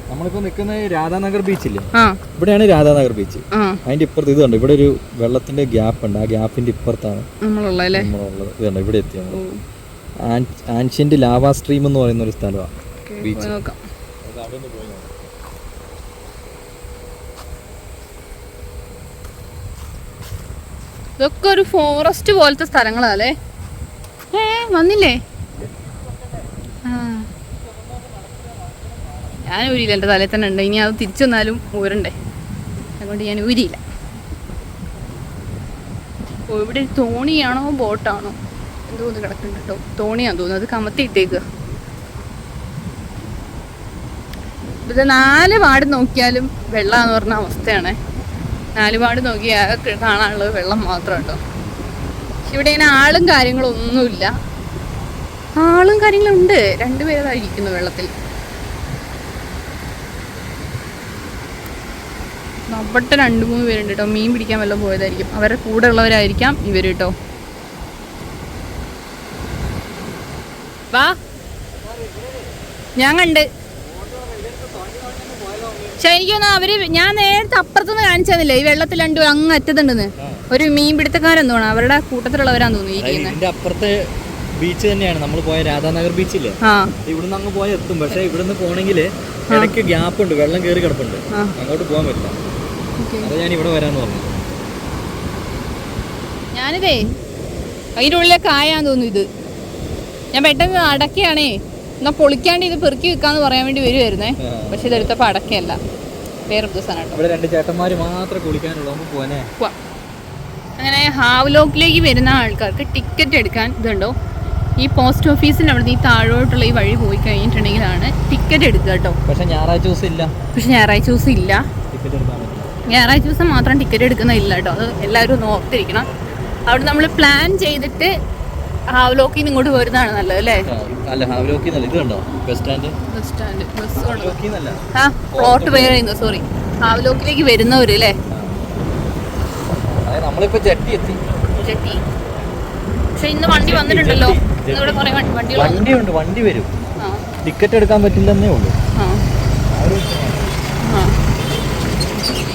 നമ്മളിപ്പോ നിൽക്കുന്ന രാധാനഗർ ബീച്ചില്ലേ, ആ ഇവിടെയാണ് രാധാനഗർ ബീച്ച്. ആ അതിന്റെ ഇപ്പുറത്ത് ഇത് കണ്ടോ, ഇവിടെ ഒരു വെള്ളത്തിന്റെ ഗ്യാപ്പ് ഉണ്ട്. ആ ഗ്യാപ്പിന്റെ ഇപ്പുറത്താണ് നമ്മളുള്ളത്. ഇത് കണ്ടോ, ഇവിടെ എത്തിയാണ്. ആൻഷ്യന്റ് ലാവാ സ്ട്രീം എന്ന് പറയുന്ന ഒരു സ്ഥലമാണ് ബീച്ച്. നോക്കാം. ഇതൊക്കെ ഒരു ഫോറസ്റ്റ് പോലത്തെ സ്ഥലങ്ങളല്ലേ? വന്നില്ലേ? ഞാൻ ഊരിയില്ല, എൻ്റെ തലയിൽ തന്നെ ഉണ്ട്. ഇനി അത് തിരിച്ചു വന്നാലും ഊരണ്ടേ, അതുകൊണ്ട് ഞാൻ ഊരിയില്ല. ഓ, ഇവിടെ തോണിയാണോ ബോട്ടാണോ എന്തോ ഒന്ന് കിടക്കുന്നുണ്ട് കേട്ടോ. തോണിയാന്ന് തോന്നുന്നു, അത് കമത്തിയിട്ടേക്കുക. ഇത് 4 പാട് നോക്കിയാലും വെള്ളമെന്ന് പറഞ്ഞ അവസ്ഥയാണ്. 4 പാട് നോക്കിയാൽ കാണാനുള്ളത് വെള്ളം മാത്രം കേട്ടോ. ഇവിടെ ഇങ്ങനെ ആളും കാര്യങ്ങളും ഒന്നുമില്ല. ആളും കാര്യങ്ങളും ഉണ്ട്, 2 പേരായിരിക്കുന്നു വെള്ളത്തിൽ. അവിടെ 2-3 പേരുണ്ട് കേട്ടോ. മീൻ പിടിക്കാൻ വല്ലതും പോയതായിരിക്കും, അവരുടെ കൂടെ ഉള്ളവരായിരിക്കാം ഇവർ കേട്ടോ. വാ, ഞാൻ കണ്ട്. പക്ഷെ എനിക്കൊന്ന് ഞാൻ നേരത്തെ അപ്പുറത്തുനിന്ന് കാണിച്ചു തന്നില്ലേ, ഈ വെള്ളത്തിൽ 2 അങ്ങ് അറ്റത്തുണ്ടെന്ന്. ഒരു മീൻ പിടുത്തക്കാരെന്ന് തോന്നുന്നു, അവരുടെ കൂട്ടത്തിലുള്ളവരാന്ന് തോന്നുന്നു ഇരിക്കുന്നത്. അപ്പുറത്തെ ബീച്ച് തന്നെയാണ് നമ്മൾ പോയ രാധാനഗർ ബീച്ചില്ലേ, ഇവിടുന്ന് അങ്ങ് പോയ എത്തും. പക്ഷെ ഇവിടുന്ന് പോണെങ്കിൽ ഇടയ്ക്ക് ഗ്യാപ്പ് ഉണ്ട്, വെള്ളം കയറി കിടപ്പുണ്ട്, അങ്ങോട്ട് പോകാൻ പറ്റില്ല. അതാ ഞാൻ ഇവിടെ വരാന്ന് പറഞ്ഞു. ഞാനിതേ അതിൻ്റെ ഉള്ളിലെ കായാന്ന് തോന്നുന്നു ഇത്. ഞാൻ പെട്ടെന്ന് അടക്കയാണേ, എന്നാൽ പൊളിക്കാണ്ട് ഇത് പെറുക്കി വെക്കാന്ന് പറയാൻ വേണ്ടി വരുമായിരുന്നേ. പക്ഷെ ഇതെടുത്തപ്പോൾ അടക്കയല്ല, വേറെ ദിവസമാണ് കേട്ടോ. ഇവിടെ 2 ചേട്ടന്മാർ മാത്രമേ കുളിക്കാനുള്ളൂ, നമുക്ക് പോവാനേ. അങ്ങനെ ഹാവ്ലോക്കിലേക്ക് വരുന്ന ആൾക്കാർക്ക് ടിക്കറ്റ് എടുക്കാൻ ഇതുണ്ടോ, ഈ പോസ്റ്റ് ഓഫീസിൻ്റെ അവിടെ നിന്ന് ഈ താഴോട്ടുള്ള ഈ വഴി പോയി കഴിഞ്ഞിട്ടുണ്ടെങ്കിലാണ് ടിക്കറ്റ് എടുക്കുക കേട്ടോ. പക്ഷെ ഞായറാഴ്ച ദിവസം ഇല്ല. ടിക്കറ്റ് എടുക്കാൻ പറ്റില്ല. ഞായറാഴ്ച ദിവസം മാത്രം ടിക്കറ്റ് എടുക്കുന്നില്ല കേട്ടോ. അത് എല്ലാവരും ഒന്ന് ഓർത്തിരിക്കണം. അവിടെ നമ്മൾ പ്ലാൻ ചെയ്തിട്ട് ഹാവ്ലോക്കിൽ നിന്ന് ഇങ്ങോട്ട് വരുന്നതാണ് നല്ലത് അല്ലേ? അല്ല, ഹാവ്ലോക്കി എന്നല്ല, ഇത് കണ്ടോ ബസ് സ്റ്റാൻഡ്. പ്ലോട്ട് പേര് ചെയ്യുന്നത്, സോറി, ഹാവ്ലോക്കിലേക്ക് വരുന്നവര് അല്ലേ? നമ്മളിപ്പോ ജെട്ടി എത്തി. പക്ഷെ ഇന്ന് വണ്ടി വന്നിട്ടുണ്ടല്ലോ, ഇവിടെ കുറെ വണ്ടിയുണ്ട്, വണ്ടി വരും. ടിക്കറ്റ് എടുക്കാൻ പറ്റില്ലെന്നേ ഉള്ളൂ.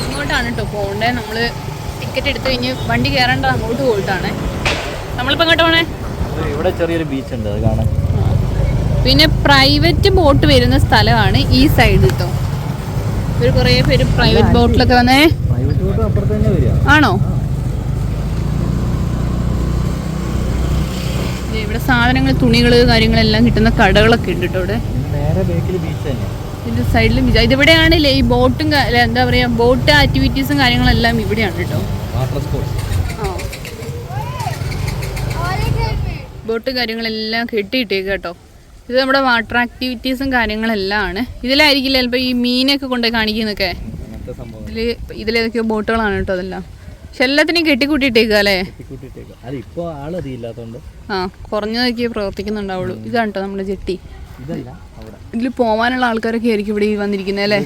ഇങ്ങോട്ടാണ് കേട്ടോ പോകണ്ടേ. നമ്മള് ടിക്കറ്റ് എടുത്തു കഴിഞ്ഞ് വണ്ടി കയറേണ്ട അങ്ങോട്ട് പോയിട്ടാണ്. നമ്മളിപ്പോ ഇങ്ങോട്ട് പോണേ. ഇവിടെ ചെറിയൊരു ബീച്ച് ഉണ്ട്, അത് കാണാൻ. പിന്നെ പ്രൈവറ്റ് ബോട്ട് വരുന്ന സ്ഥലമാണ് ഈ സൈഡ് കേട്ടോ. ഒരു കുറേ പേര് പ്രൈവറ്റ് ബോട്ടിലൊക്കെ വന്നേ. ആണോ? ഇവിടെ സാധനങ്ങൾ, തുണികൾ, കാര്യങ്ങളെല്ലാം കിട്ടുന്ന കടകളൊക്കെ ഉണ്ട് കേട്ടോ. ഇവിടെ ഇതിന്റെ സൈഡിലും ബീച്ച്. ഇതിവിടെയാണല്ലേ ഈ ബോട്ടും എന്താ പറയാ, ബോട്ട് ആക്ടിവിറ്റീസും കാര്യങ്ങളെല്ലാം ഇവിടെയാണ് കേട്ടോ. ബോട്ട് കാര്യങ്ങളെല്ലാം കെട്ടിയിട്ടേക്ക് കേട്ടോ. ഇത് നമ്മുടെ വാട്ടർ ആക്ടിവിറ്റീസും കാര്യങ്ങളെല്ലാം ആണ്. ഇതിലായിരിക്കില്ല ചിലപ്പോൾ ഈ മീനൊക്കെ കൊണ്ടുപോയി കാണിക്കുന്നൊക്കെ. ഇതിലേതൊക്കെയോ ബോട്ടുകളാണ് കേട്ടോ അതെല്ലാം. പക്ഷെ എല്ലാത്തിനെയും കെട്ടിക്കൂട്ടിയിട്ടേക്കുക അല്ലേ? ആ, കുറഞ്ഞതൊക്കെ പ്രവർത്തിക്കുന്നുണ്ടാവുള്ളൂ. ഇതാണ് കേട്ടോ നമ്മുടെ ജെട്ടി. ഇതിൽ പോവാനുള്ള ആൾക്കാരൊക്കെ ആയിരിക്കും ഇവിടെ വന്നിരിക്കുന്നത് അല്ലേ?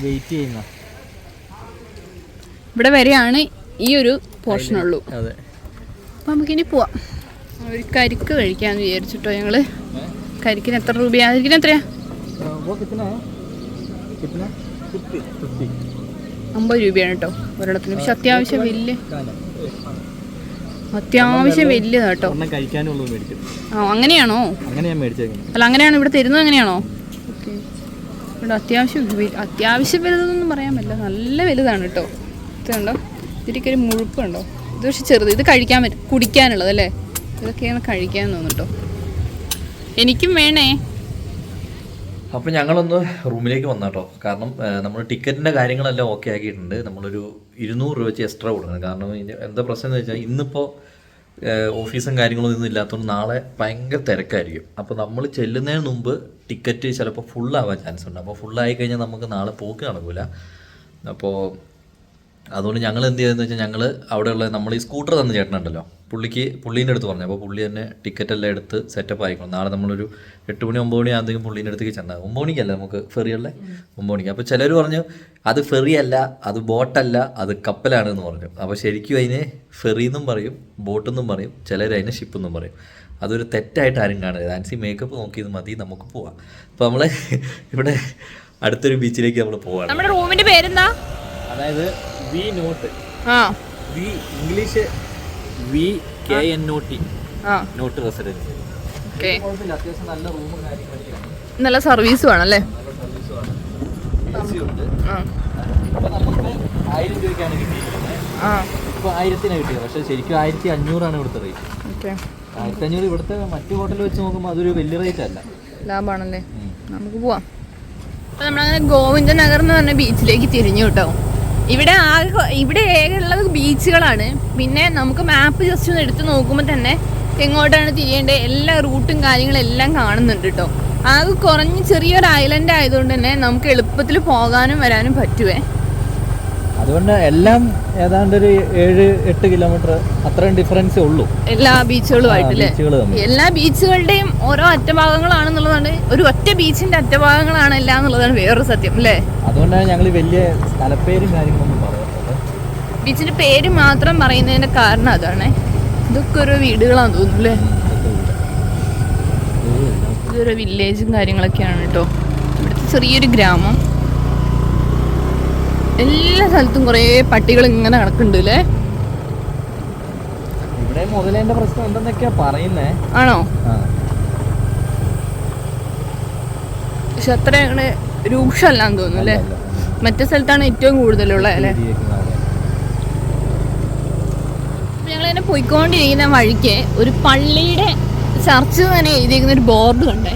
ഇവിടെ വരെയാണ് ഈ ഒരു പോർഷൻ ഉള്ളൂ. അപ്പം നമുക്കിനി പോവാം. ഒരു കരിക്ക് കഴിക്കാന്ന് വിചാരിച്ചിട്ടോ ഞങ്ങള്. കരിക്കിന് എത്ര രൂപയാ? കരിക്കിന് എത്രയാ? 50 രൂപയാണ് കേട്ടോ ഒരിടത്തിന്. പക്ഷെ അത്യാവശ്യം വലിയതാട്ടോ. ആ, അങ്ങനെയാണോ? അല്ല, അങ്ങനെയാണ് ഇവിടെ തരുന്നത്. അങ്ങനെയാണോ? ഓക്കെ. ഇവിടെ അത്യാവശ്യം വലുതെന്നൊന്നും പറയാൻ പറ്റില്ല, നല്ല വലുതാണ് കേട്ടോ. ഇത് കണ്ടോ, ഇതിരിക്കൊരു മുഴുപ്പുണ്ടോ? ഇത് പക്ഷെ ചെറുത്. ഇത് കഴിക്കാൻ പറ്റും, കുടിക്കാനുള്ളത് അല്ലേ? ഇതൊക്കെയാണ് കഴിക്കാൻ തോന്നുട്ടോ. എനിക്കും വേണേ. അപ്പോൾ ഞങ്ങളൊന്ന് റൂമിലേക്ക് വന്നാട്ടോ. കാരണം നമ്മൾ ടിക്കറ്റിൻ്റെ കാര്യങ്ങളെല്ലാം ഓക്കെ ആക്കിയിട്ടുണ്ട്. നമ്മളൊരു 200 രൂപ വെച്ച് എക്സ്ട്രാ കൊടുക്കണം. കാരണം എന്താ പ്രശ്നം എന്ന് വെച്ചാൽ ഇന്നിപ്പോൾ ഓഫീസും കാര്യങ്ങളൊന്നും ഇല്ലാത്തതുകൊണ്ട് നാളെ ഭയങ്കര തിരക്കായിരിക്കും. അപ്പോൾ നമ്മൾ ചെല്ലുന്നതിന് മുമ്പ് ടിക്കറ്റ് ചിലപ്പോൾ ഫുള്ളാവാൻ ചാൻസ് ഉണ്ട്. അപ്പോൾ ഫുള്ളായി കഴിഞ്ഞാൽ നമുക്ക് നാളെ പോക്ക് നടക്കില്ല. അപ്പോൾ അതുകൊണ്ട് ഞങ്ങൾ എന്ത് ചെയ്തതെന്ന് വെച്ചാൽ ഞങ്ങൾ അവിടെയുള്ള നമ്മൾ ഈ സ്കൂട്ടർ തന്ന ചേട്ടനുണ്ടല്ലോ, പുള്ളീൻ്റെ അടുത്ത് പറഞ്ഞു. അപ്പോൾ പുള്ളി തന്നെ ടിക്കറ്റ് എല്ലാം എടുത്ത് സെറ്റപ്പ് ആയിക്കണം. നാളെ നമ്മളൊരു 8 മണി 9 മണി ആകുമ്പോഴേക്കും പുള്ളീൻ്റെ അടുത്തേക്ക് ചെന്നാൽ 9 മണിക്കല്ല നമുക്ക് ഫെറിയല്ലേ, 9 മണിക്ക്. അപ്പോൾ ചിലർ പറഞ്ഞു അത് ഫെറിയല്ല, അത് ബോട്ടല്ല, അത് കപ്പലാണെന്ന് പറഞ്ഞു. അപ്പോൾ ശരിക്കും അതിന് ഫെറിയെന്നും പറയും, ബോട്ടെന്നും പറയും, ചിലർ അതിന് ഷിപ്പെന്നും പറയും. അതൊരു തെറ്റായിട്ട് ആരും കാണരുത്. ആൻസി മേക്കപ്പ് നോക്കിയത് മതി, നമുക്ക് പോവാം. അപ്പോൾ നമ്മൾ ഇവിടെ അടുത്തൊരു ബീച്ചിലേക്ക് നമ്മൾ പോവാണ്. നമ്മുടെ റൂമിന്റെ പേരെന്താ? അതായത് വി നോട്ട് ആ വി ഇംഗ്ലീഷ് VKNOT ആ നോട്ട് റെസിഡൻസ്. ഓക്കെ. കുഴപ്പമില്ല, അത്യാവശ്യം നല്ല റൂമും കാര്യങ്ങളൊക്കെയാണ്. നല്ല സർവീസും ആണല്ലേ? AC ഉണ്ട്. ആ അപ്പോൾ നമുക്ക് 1000 രൂപയ്ക്കാണ് കിട്ടിയിരിക്കുന്നത്. ആ ഇപ്പോൾ 1000-ന് കിട്ടിയത്. പക്ഷേ ശരിക്കും 1500 ഇവിടുത്തെ റേറ്റ്. ഓക്കെ. 1500 ഇവിടുത്തെ മറ്റു ഹോട്ടലിൽ വെച്ച് നോക്കുമ്പോൾ അതൊരു വലിയ റേറ്റ് അല്ല. ലാഭമാണല്ലേ? നമുക്ക് പോവാം. അപ്പോൾ നമ്മളങ്ങനെ ഗോവിന്ദ നഗർ എന്ന് പറഞ്ഞ ബീച്ചിലേക്ക് തിരിഞ്ഞു കേട്ടോ. ഇവിടെ ഏകെയുള്ളത് ബീച്ചുകളാണ്. പിന്നെ നമുക്ക് മാപ്പ് ജസ്റ്റ് ഒന്ന് എടുത്ത് നോക്കുമ്പോൾ തന്നെ എങ്ങോട്ടാണ് തിരിയേണ്ടത് എല്ലാ റൂട്ടും കാര്യങ്ങളും എല്ലാം കാണുന്നുണ്ട് കേട്ടോ. ആകെ കുറഞ്ഞ് ചെറിയൊരു ഐലൻഡ് ആയതുകൊണ്ട് തന്നെ നമുക്ക് എളുപ്പത്തിൽ പോകാനും വരാനും പറ്റുവേ. അതുകൊണ്ട് എല്ലാം ഏതാണ്ട് ഒരു 7-8 കിലോമീറ്റർ അത്രയും ഡിഫറൻസേ ഉള്ളൂ എല്ലാ ബീച്ചുകളുമായിട്ടല്ലേ? ബീച്ചുകൾ തമ്മിൽ. എല്ലാ ബീച്ചുകളുടെയും ഓരോ അറ്റഭാഗങ്ങളാണെന്നുള്ളതാണ്, ഒരു ഒറ്റ ബീച്ചിന്റെ അറ്റഭാഗങ്ങളാണ് എല്ലാം എന്നുള്ളതാണ് വേറൊരു സത്യം അല്ലേ? അതുകൊണ്ടാണ് ഞങ്ങൾ വലിയ സ്ഥലപ്പേരും കാര്യങ്ങളൊന്നും പറയുന്നത്. ബീച്ചിന്റെ പേര് മാത്രം പറയുന്നതിന്റെ കാരണം അതാണ്. ഇതൊക്കെ ഓരോ വീടുകളാന്ന് തോന്നുന്നു അല്ലേ? ഇതൊരു വില്ലേജും കാര്യങ്ങളൊക്കെയാണ് കേട്ടോ. ഇവിടുത്തെ ചെറിയൊരു ഗ്രാമം. എല്ലാ സ്ഥലത്തും കുറേ പട്ടികൾ ഇങ്ങനെ നടക്കുന്നുണ്ട് അല്ലേ? ഇവിടെ മുതലേന്റെ പ്രശ്നം ഉണ്ടെന്നൊക്കെയാ പറയുന്നേ. ആണോ? പക്ഷെ അത്ര അങ്ങനെ രൂക്ഷമല്ലാന്ന് തോന്നുന്നു അല്ലേ? മറ്റേ സ്ഥലത്താണ് ഏറ്റവും കൂടുതലുള്ള അല്ലേ? ഞങ്ങളിങ്ങനെ പോയിക്കൊണ്ടിരിക്കുന്ന വഴിക്ക് ഒരു പള്ളിയുടെ ചർച്ച് തന്നെ എഴുതിയിരിക്കുന്ന ഒരു ബോർഡ് കണ്ടേ.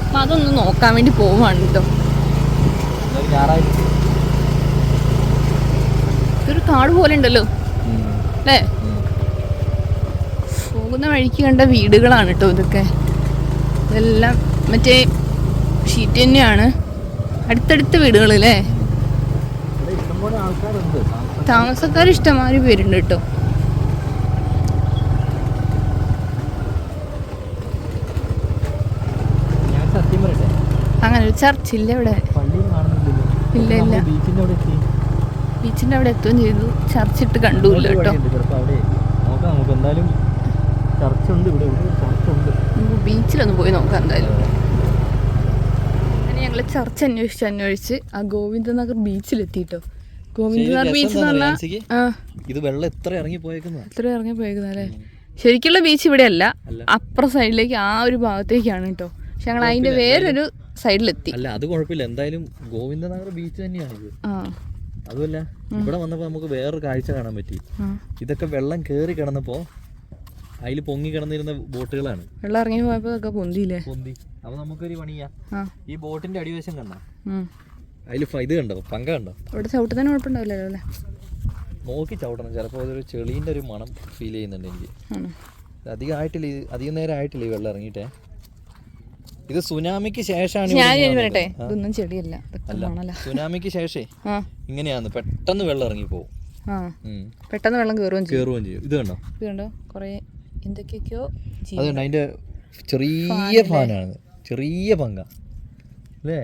അപ്പം അതൊന്ന് നോക്കാൻ വേണ്ടി പോവാണ് കേട്ടോ. ഇതൊരു കാട് പോലെ ഉണ്ടല്ലോ അല്ലേ? പോകുന്ന വഴിക്ക് കണ്ട വീടുകളാണ് കേട്ടോ ഇതൊക്കെ. ഇതെല്ലാം മറ്റേ ഷീറ്റ് തന്നെയാണ്. അടുത്തടുത്ത വീടുകൾ അല്ലേ? താമസക്കാർ ഇഷ്ടംമാതിരി പേരുണ്ട് കേട്ടോ. അങ്ങനെ ഒരു ചർച്ച് ഇല്ല ഇവിടെ? ഇല്ല ഇല്ല. ബീച്ചിന്റെ അവിടെ എത്തുകയും ചെയ്തു. ചർച്ച് ഇട്ട് കണ്ടുമില്ല കേട്ടോ. ബീച്ചിലൊന്ന് പോയി നോക്കാം എന്തായാലും. അങ്ങനെ ഞങ്ങള് ചർച്ച് അന്വേഷിച്ച് ആ ഗോവിന്ദനഗർ ബീച്ചിലെത്തിട്ടോ. ഗോവിന്ദനഗർ ബീച്ച് എന്ന് പറഞ്ഞാൽ ഇത് വെള്ളം എത്ര ഇറങ്ങി പോയേക്കുന്നല്ലേ? ശരിക്കുള്ള ബീച്ച് ഇവിടെ അല്ല, അപ്പുറ സൈഡിലേക്ക് ആ ഒരു ഭാഗത്തേക്കാണ് കേട്ടോ. പക്ഷെ ഞങ്ങൾ അതിന്റെ വേറൊരു സൈഡിലെത്തി. അല്ല അത് കുഴപ്പമില്ല, എന്തായാലും ഗോവിന്ദനഗർ ബീച്ച് തന്നെയാണ് ഇത്. അതുമല്ല ഇവിടെ വന്നപ്പോ നമുക്ക് വേറൊരു കാഴ്ച കാണാൻ പറ്റി. ഇതൊക്കെ വെള്ളം കേറി കിടന്നപ്പോ അതിൽ പൊങ്ങി കിടന്നിരുന്ന ബോട്ടുകളാണ്. വെള്ളം ഇറങ്ങി പോയപ്പോ പൊന്തി. അപ്പൊ നമുക്കൊരു പണിയാ, ഈ ബോട്ടിന്റെ അടിവശം കണ്ട അതിൽ ഇത് കണ്ടോ, പങ്ക കണ്ടോ? ഇവിടെ ചവിട്ടുന്നതിന് കുഴപ്പമുണ്ടാവില്ലല്ലോ അല്ലേ? നോക്കി ചവിട്ടണം, ചിലപ്പോ അതൊരു ചെളീന്റെ ഒരു മണം ഫീൽ ചെയ്യുന്നുണ്ട് എനിക്ക്. അധികം നേരം ആയിട്ടില്ല ഈ വെള്ളം ഇറങ്ങിയിട്ടേ. ഇത് സുനാമിക്ക് ശേഷമാണ്. ഇതൊന്നും ചെടിയല്ല, സുനാമിക്ക് ശേഷേ ഇങ്ങനെയാന്ന്, പെട്ടെന്ന് വെള്ളം ഇറങ്ങി പോകും. പെട്ടെന്ന് വെള്ളം കയറുകയും ചെയ്യും. ഇത് കണ്ടോ കൊറേ എന്തൊക്കെയൊക്കെയോ. അതുകൊണ്ട് അതിന്റെ ചെറിയ ഫാനാണ്, ചെറിയ പങ്ക അല്ലേ?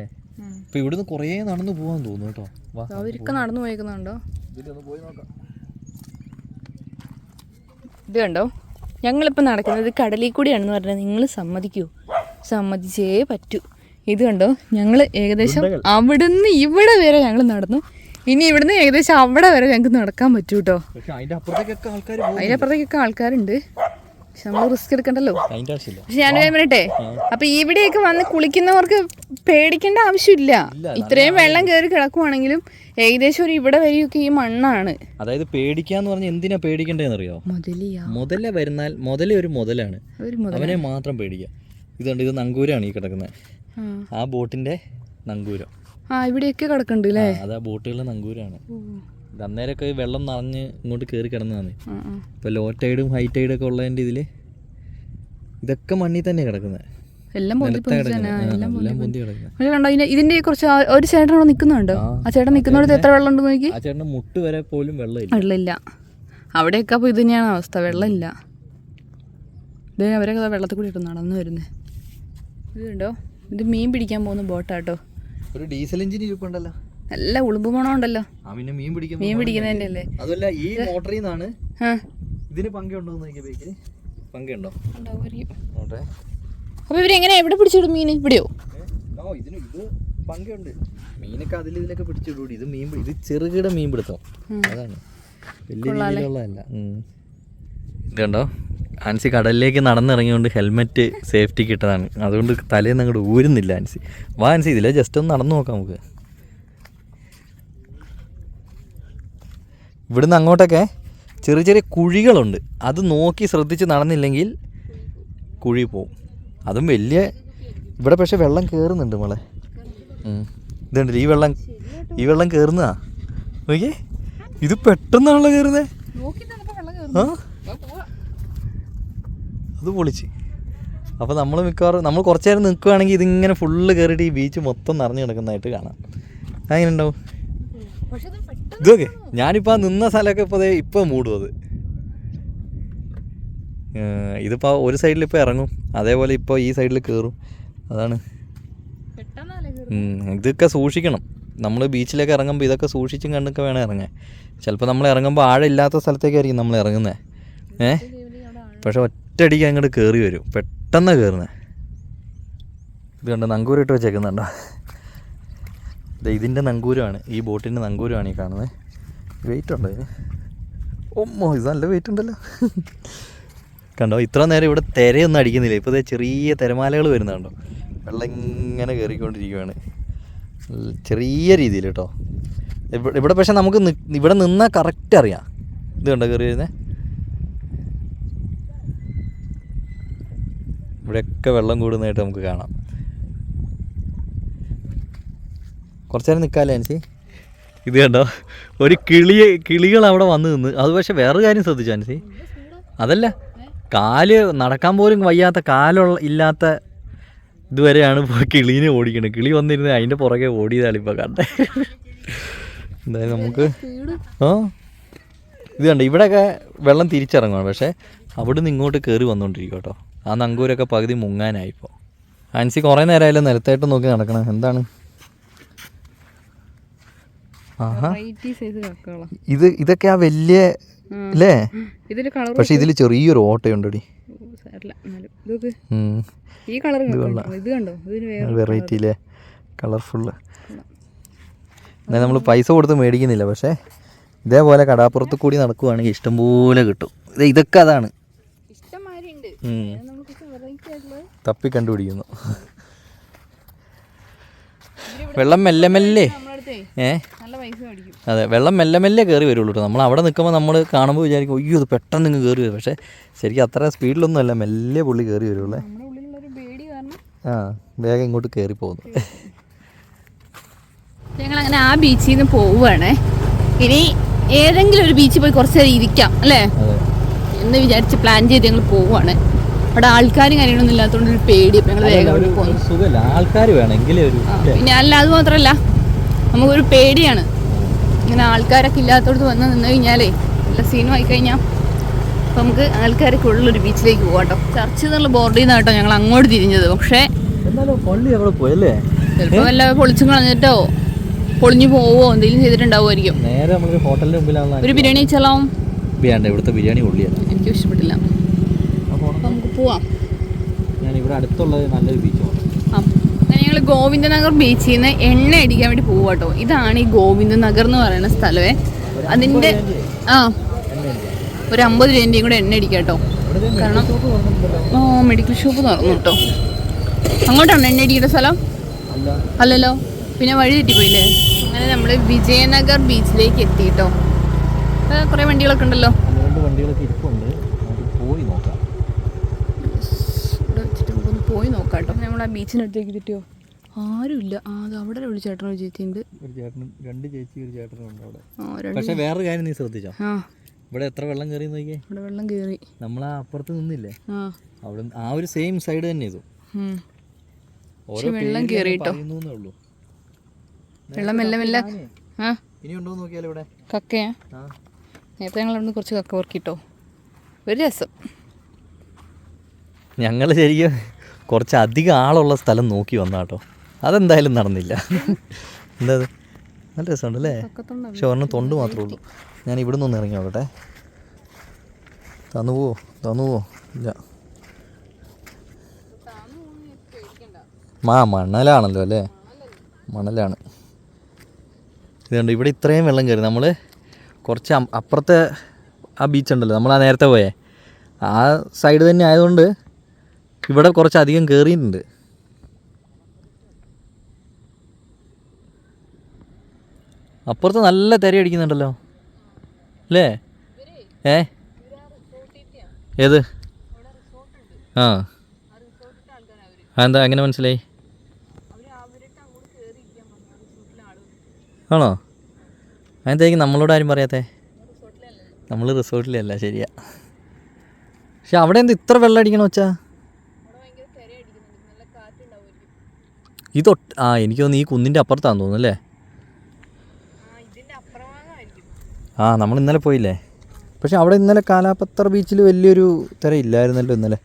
ഇപ്പൊ ഇവിടുന്ന് കൊറേ നടന്നു പോവാൻ തോന്നുന്നു കേട്ടോ. അവരൊക്കെ നടന്നു പോയേക്കുന്നുണ്ടോ? പോയി നോക്കാം. ഇത് കണ്ടോ, ഞങ്ങളിപ്പോൾ നടക്കുന്നത് കടലിൽ കൂടിയാണെന്ന് പറഞ്ഞാൽ നിങ്ങൾ സമ്മതിച്ചേ പറ്റൂ. ഇത് കണ്ടോ, ഞങ്ങൾ ഏകദേശം അവിടുന്ന് ഇവിടെ വരെ ഞങ്ങൾ നടന്നു. ഇനി ഇവിടുന്ന് ഏകദേശം അവിടെ വരെ ഞങ്ങൾക്ക് നടക്കാൻ പറ്റൂ കേട്ടോ. അതിന്റെ അപ്പുറത്തേക്കൊക്കെ ആൾക്കാരുണ്ട്. പക്ഷെ നമ്മൾ റിസ്ക് എടുക്കണ്ടല്ലോ. പക്ഷെ ഞാൻ പറയട്ടെ, അപ്പൊ ഇവിടെയൊക്കെ വന്ന് കുളിക്കുന്നവർക്ക് പേടിക്കേണ്ട ആവശ്യമില്ല. ഇത്രയും വെള്ളം കയറി കിടക്കുവാണെങ്കിലും ഏകദേശം ഒരു ഇവിടെ വരെയൊക്കെ ഈ മണ്ണാണ്. അതായത് പേടിക്കാന്ന് പറഞ്ഞാൽ എന്തിനാ പേടിക്കണ്ടേന്ന് അറിയോ? മുതല വരുന്നാൽ ഒരു മുതലാണ്, അവനെ മാത്രം പേടിക്കാം. ഇതുണ്ട്, ഇത് നങ്കൂരാണ് ഈ കിടക്കുന്നത്, ആ ബോട്ടിന്റെ നങ്കൂരം. ഇവിടെയൊക്കെ കിടക്കുന്നുണ്ട് അല്ലേ? അതാ ബോട്ടുകളുടെ നങ്കൂരാണ്. അന്നേരമൊക്കെ വെള്ളം നിറഞ്ഞ് ഇങ്ങോട്ട് കയറി കിടന്നതാണ്. ഇപ്പൊ ലോ ടൈഡും ഹൈ ടൈഡും ഒക്കെ ഉള്ളതിന്റെ ഇതില് ഇതൊക്കെ മണ്ണിൽ തന്നെ കിടക്കുന്നത്. എല്ലാം ഇതിന്റെ കുറച്ച് ഒരു ചേട്ടൻ അവിടെ നിൽക്കുന്നുണ്ടോ? ആ ചേട്ടൻ നിൽക്കുന്നിടത്ത് എത്ര വെള്ളം ഉണ്ടെന്ന് നോക്കി. ആ ചേട്ടൻ മുട്ട് വരെ പോലും വെള്ളമില്ല. അവിടെയൊക്കെ അപ്പൊ ഇത് തന്നെയാണ് അവസ്ഥ, വെള്ളമില്ല. ഇത് അവരൊക്കെ വെള്ളത്തിൽ കൂടി നടന്നു വരുന്നത്. ഇത് കണ്ടോ, ഇത് മീൻ പിടിക്കാൻ പോകുന്ന ബോട്ടാട്ടോ. ഒരു ഡീസൽ എഞ്ചിൻ ഇരിപ്പുണ്ടല്ലോ, നല്ല ഉളുമ്പ് മണമുണ്ടല്ലോ. മീൻ പിടിക്കുന്നതിന്റെ അല്ലേ? അതല്ല, ഈ മോട്ടറിൽ നിന്നാണ് ഇതിന് പങ്കുണ്ടോന്ന് നോക്കിയപ്പോഴേക്ക് പങ്കുണ്ടോ? നോട്ടെ. അപ്പൊ ഇവരെങ്ങനെ എവിടെ പിടിച്ചിടും മീൻ? ഇവിടെയോ? ഇതിന് ഇത് പങ്കുണ്ട്. മീനൊക്കെ ഇതിലൊക്കെ പിടിച്ചിടൂടി. ഇത് മീൻ ഇത് ചെറുകിട മീൻ പിടുത്തം. അതാണ്, വലിയ രീതിയിലുള്ളതല്ല. ഇത് കണ്ടോ, ആൻസി കടലിലേക്ക് നടന്നിറങ്ങിയോണ്ട് ഹെൽമെറ്റ് സേഫ്റ്റിക്ക് ഇട്ടതാണ്. അതുകൊണ്ട് തലേന്ന് അങ്ങോട്ട് ഊരുന്നില്ല ആൻസി. വാ ആൻസി, ഇതിലെ ജസ്റ്റ് ഒന്ന് നടന്നു നോക്കാം നമുക്ക്. ഇവിടുന്ന് അങ്ങോട്ടൊക്കെ ചെറിയ ചെറിയ കുഴികളുണ്ട്. അത് നോക്കി ശ്രദ്ധിച്ച് നടന്നില്ലെങ്കിൽ കുഴി പോവും. അതും വലിയ ഇവിടെ പക്ഷെ വെള്ളം കയറുന്നുണ്ട് മോളെ. ഇതുണ്ടല്ലോ ഈ വെള്ളം കയറുന്നതാ. നോക്കിയേ, ഇത് പെട്ടെന്നാണല്ലോ കയറുന്നേ. ആ, അത് പൊളിച്ച്. അപ്പോൾ നമ്മൾ മിക്കവാറും നമ്മൾ കുറച്ച് നേരം നിൽക്കുകയാണെങ്കിൽ ഇതിങ്ങനെ ഫുള്ള് കയറിയിട്ട് ഈ ബീച്ച് മൊത്തം നിറഞ്ഞു കിടക്കുന്നതായിട്ട് കാണാം. അങ്ങനെ ഉണ്ടാവും. ഇതൊക്കെ ഞാനിപ്പോൾ ആ നിന്ന സ്ഥലമൊക്കെ ഇപ്പോൾ മൂടും. അത് ഇതിപ്പോൾ ഒരു സൈഡിൽ ഇപ്പോൾ ഇറങ്ങും, അതേപോലെ ഇപ്പോൾ ഈ സൈഡിൽ കയറും. അതാണ്. ഇതൊക്കെ സൂക്ഷിക്കണം. നമ്മൾ ബീച്ചിലേക്ക് ഇറങ്ങുമ്പോൾ ഇതൊക്കെ സൂക്ഷിച്ചും കണ്ടൊക്കെ വേണം ഇറങ്ങാൻ. ചിലപ്പോൾ നമ്മൾ ഇറങ്ങുമ്പോൾ ആഴമില്ലാത്ത സ്ഥലത്തേക്കായിരിക്കും നമ്മൾ ഇറങ്ങുന്നത്. പക്ഷെ ഒറ്റയടിക്ക് അങ്ങോട്ട് കയറി വരും, പെട്ടെന്ന് കയറുന്നത്. ഇത് കണ്ട് നങ്കൂരിട്ട് വെച്ചേക്കുന്നുണ്ടോ? ഇതിൻ്റെ നങ്കൂരമാണ്, ഈ ബോട്ടിൻ്റെ നങ്കൂരമാണ് ഈ കാണുന്നത്. വെയിറ്റ് ഉണ്ടോ ഇതിന്? ഓമ്മോ, ഇത് നല്ല വെയിറ്റ് ഉണ്ടല്ലോ. കണ്ടോ, ഇത്ര നേരം ഇവിടെ തിരയൊന്നും അടിക്കുന്നില്ല. ഇപ്പോൾ ചെറിയ തിരമാലകൾ വരുന്നുണ്ടോ? വെള്ളം ഇങ്ങനെ കയറിക്കൊണ്ടിരിക്കുകയാണ് ചെറിയ രീതിയിൽ കേട്ടോ. ഇവിടെ പക്ഷെ നമുക്ക് ഇവിടെ നിന്നാൽ കറക്റ്റ് അറിയാം. ഇത് കണ്ടോ കയറി വരുന്നത്? ഇവിടെയൊക്കെ വെള്ളം കൂടുന്നതായിട്ട് നമുക്ക് കാണാം. കുറച്ച് നേരം നിൽക്കാമല്ലേ ആൻസി? ഇത് കണ്ടോ, ഒരു കിളികൾ അവിടെ വന്ന് നിന്ന്. അത് പക്ഷെ വേറൊരു കാര്യം ശ്രദ്ധിച്ചു ആൻസി, അതല്ല കാല് നടക്കാൻ പോലും വയ്യാത്ത ഇല്ലാത്ത ഇതുവരെയാണ് ഇപ്പോൾ കിളീനെ ഓടിക്കണത്. കിളി വന്നിരുന്നത് അതിൻ്റെ പുറകെ ഓടിയതാണ് ഇപ്പോൾ കണ്ടേ. എന്തായാലും നമുക്ക് ഇത് കണ്ടോ, ഇവിടെയൊക്കെ വെള്ളം തിരിച്ചിറങ്ങുകയാണ്. പക്ഷേ അവിടെ നിന്ന് ഇങ്ങോട്ട് കയറി വന്നുകൊണ്ടിരിക്കും കേട്ടോ. ആ നങ്കൂരൊക്കെ പകുതി മുങ്ങാനായിപ്പോൾ. ആൻസി കുറേ നേരമായാലും നിലത്തായിട്ട് നോക്കി നടക്കണം. എന്താണ്? ആഹാ, ഇതൊക്കെ ആ വലിയ അല്ലേ? പക്ഷെ ഇതിൽ ചെറിയൊരു ഓട്ടയുണ്ടടി. വെറൈറ്റി അല്ലേ, കളർഫുള്ള്. എന്നാൽ നമ്മൾ പൈസ കൊടുത്ത് മേടിക്കുന്നില്ല. പക്ഷേ ഇതേപോലെ കടാപ്പുറത്ത് കൂടി നടക്കുവാണെങ്കിൽ ഇഷ്ടംപോലെ കിട്ടും. ഇതൊക്കെ അതാണ്, തപ്പി കണ്ടുപിടിക്കുന്നു. വെള്ളം മെല്ലെ മെല്ലെ അതെ, വെള്ളം മെല്ലെ മെല്ലെ കയറി വരുള്ളൂ കേട്ടോ. നമ്മൾ അവിടെ നിൽക്കുമ്പോൾ നമ്മൾ കാണുമ്പോൾ വിചാരിക്കും അയ്യോ ഇത് പെട്ടെന്ന് ഇങ്ങ് കയറി വരും. പക്ഷേ ശരിക്കും അത്ര സ്പീഡിലൊന്നും അല്ല, മെല്ലെ പുള്ളി കയറി വരുള്ളൂ. ആ, വേഗം ഇങ്ങോട്ട് കയറി പോകുന്നു. ഞങ്ങളങ്ങനെ ആ ബീച്ചിൽ നിന്ന് പോവുകയാണേ. ഇനി ഏതെങ്കിലും ഒരു ബീച്ചിൽ പോയി കുറച്ച് നേരം ഇരിക്കാം അല്ലേ എന്ന് വിചാരിച്ച് പ്ലാൻ ചെയ്ത് ഞങ്ങൾ പോവുകയാണ്. അവിടെ ആൾക്കാരും കാര്യങ്ങളൊന്നും ഇല്ലാത്തതുകൊണ്ട് ഒരു പേടി. ഞങ്ങൾ വേഗം പോകുന്നു. ആൾക്കാർ വേണമെങ്കിൽ. പിന്നെ അല്ല, അത് മാത്രമല്ല നമുക്കൊരു പേടിയാണ്. ഇങ്ങനെ ആൾക്കാരൊക്കെ ഇല്ലാത്തടത്ത് വന്ന് നിന്ന് കഴിഞ്ഞാലേ നല്ല സീനും ആയി കഴിഞ്ഞാൽ അപ്പോൾ നമുക്ക് ആൾക്കാരൊക്കെ ഉള്ളൊരു ബീച്ചിലേക്ക് പോകാം കേട്ടോ. ചർച്ച എന്നുള്ള ബോർഡിൽ നിന്നാണ് കേട്ടോ ഞങ്ങൾ അങ്ങോട്ട് തിരിഞ്ഞത്. പക്ഷേ ചിലപ്പോൾ വല്ല പൊളിച്ചും കളഞ്ഞിട്ടോ പൊളിഞ്ഞു പോവോ എന്തെങ്കിലും ചെയ്തിട്ടുണ്ടാവുമായിരിക്കും. നേരെ നമ്മളൊരു ഹോട്ടലിന്റെ മുമ്പിലാണ്. ഒരു ബിരിയാണി വെച്ചാലാവും. ഇവിടുത്തെ ബിരിയാണി പൊള്ളിയാണ്, എനിക്ക് ഇഷ്ടപ്പെട്ടില്ല. നമുക്ക് പോവാം. ഞാൻ ഇവിടെ അടുത്തുള്ളത് നല്ലൊരു ബീച്ചാണ്. അങ്ങനെ ഞങ്ങൾ ഗോവിന്ദനഗർ ബീച്ചിൽ നിന്ന് എണ്ണ അടിക്കാൻ വേണ്ടി പോവാ കേട്ടോ. ഇതാണ് ഈ ഗോവിന്ദനഗർ എന്ന് പറയുന്ന സ്ഥലമേ. അതിൻ്റെ ഒരു 50 രൂപേൻ്റെയും കൂടെ എണ്ണ അടിക്കാം കേട്ടോ. കാരണം മെഡിക്കൽ ഷോപ്പ് തുറന്നു കേട്ടോ. അങ്ങോട്ടാണ് എണ്ണ അടിക്കേണ്ട സ്ഥലം അല്ലല്ലോ, പിന്നെ വഴി തെറ്റിപ്പോയില്ലേ. അങ്ങനെ നമ്മൾ വിജയനഗർ ബീച്ചിലേക്ക് എത്തി കേട്ടോ. കുറേ വണ്ടികളൊക്കെ ഉണ്ടല്ലോ. പോയി നോക്കാം കേട്ടോ. നമ്മൾ ആ ബീച്ചിനടുത്തേക്ക് കിട്ടിയോ? ആരുമില്ല. അത് അവിടെ ഒരു ചേട്ടനോ ചേച്ചിയുണ്ട്. രണ്ട് ചേച്ചി ഒരു ചേട്ടനും ഉണ്ട് അവിടെ. പക്ഷെ വേറൊരു കാര്യം നീ ശ്രദ്ധിച്ചോ? ഇവിടെ എത്ര വെള്ളം കയറി നോക്കിയേ. ഇവിടെ വെള്ളം കയറി. നമ്മൾ ആ അപ്പുറത്ത് നിന്നില്ലേ, അവിടെ ആ ഒരു സെയിം സൈഡ് തന്നെ ഇത്. വെള്ളം കയറിട്ടോ. വെള്ളം മെല്ലെ മെല്ലെ. ഇനി ഉണ്ടോ നോക്കിയാലോ ഇവിടെ കക്കയാ. നേരത്തെ ഞങ്ങൾ അവിടെ കുറച്ച് കക്ക പൊറുക്കിട്ടോ. ഒരു രസം. ഞങ്ങൾ ശരിക്കും കുറച്ച് അധികം ആളുള്ള സ്ഥലം നോക്കി വന്നാ കേട്ടോ. അതെന്തായാലും നടന്നില്ല. എന്താ നല്ല രസമുണ്ടല്ലേ. പക്ഷെ ഒരെണ്ണം തൊണ്ട് മാത്രമേ ഉള്ളൂ. ഞാൻ ഇവിടെ നിന്ന് ഇറങ്ങി നോക്കട്ടെ. തന്നു പോവോ തോന്നു പോവോ? ഇല്ല. മണലാണല്ലോ അല്ലേ? മണലാണ്. ഇതുണ്ട് ഇവിടെ ഇത്രയും വെള്ളം കയറി. നമ്മൾ കുറച്ച് അപ്പുറത്തെ ആ ബീച്ചുണ്ടല്ലോ, നമ്മൾ ആ നേരത്തെ പോയേ ആ സൈഡ് തന്നെ ആയതുകൊണ്ട് ഇവിടെ കുറച്ചധികം കയറിയിട്ടുണ്ട്. അപ്പുറത്ത് നല്ല തിര അടിക്കുന്നുണ്ടല്ലോ അല്ലേ? ഏത്? ആ എന്താ അങ്ങനെ മനസ്സിലായി? ആണോ? അതെന്തായിരിക്കും നമ്മളോട് ആരും പറയാത്തേ? നമ്മൾ റിസോർട്ടിലല്ല. ശരിയാ. പക്ഷെ അവിടെ എന്താ ഇത്ര വെള്ളം അടിക്കണോ വെച്ചാ? എനിക്ക് തോന്നുന്നു ഈ കുന്നിൻ്റെ അപ്പുറത്താന്ന് തോന്നുന്നു അല്ലേ? നമ്മൾ ഇന്നലെ പോയില്ലേ? പക്ഷെ അവിടെ ഇന്നലെ കാലാപത്ര ബീച്ചിൽ വലിയൊരു തിര ഇല്ലായിരുന്നല്ലോ ഇന്നലെ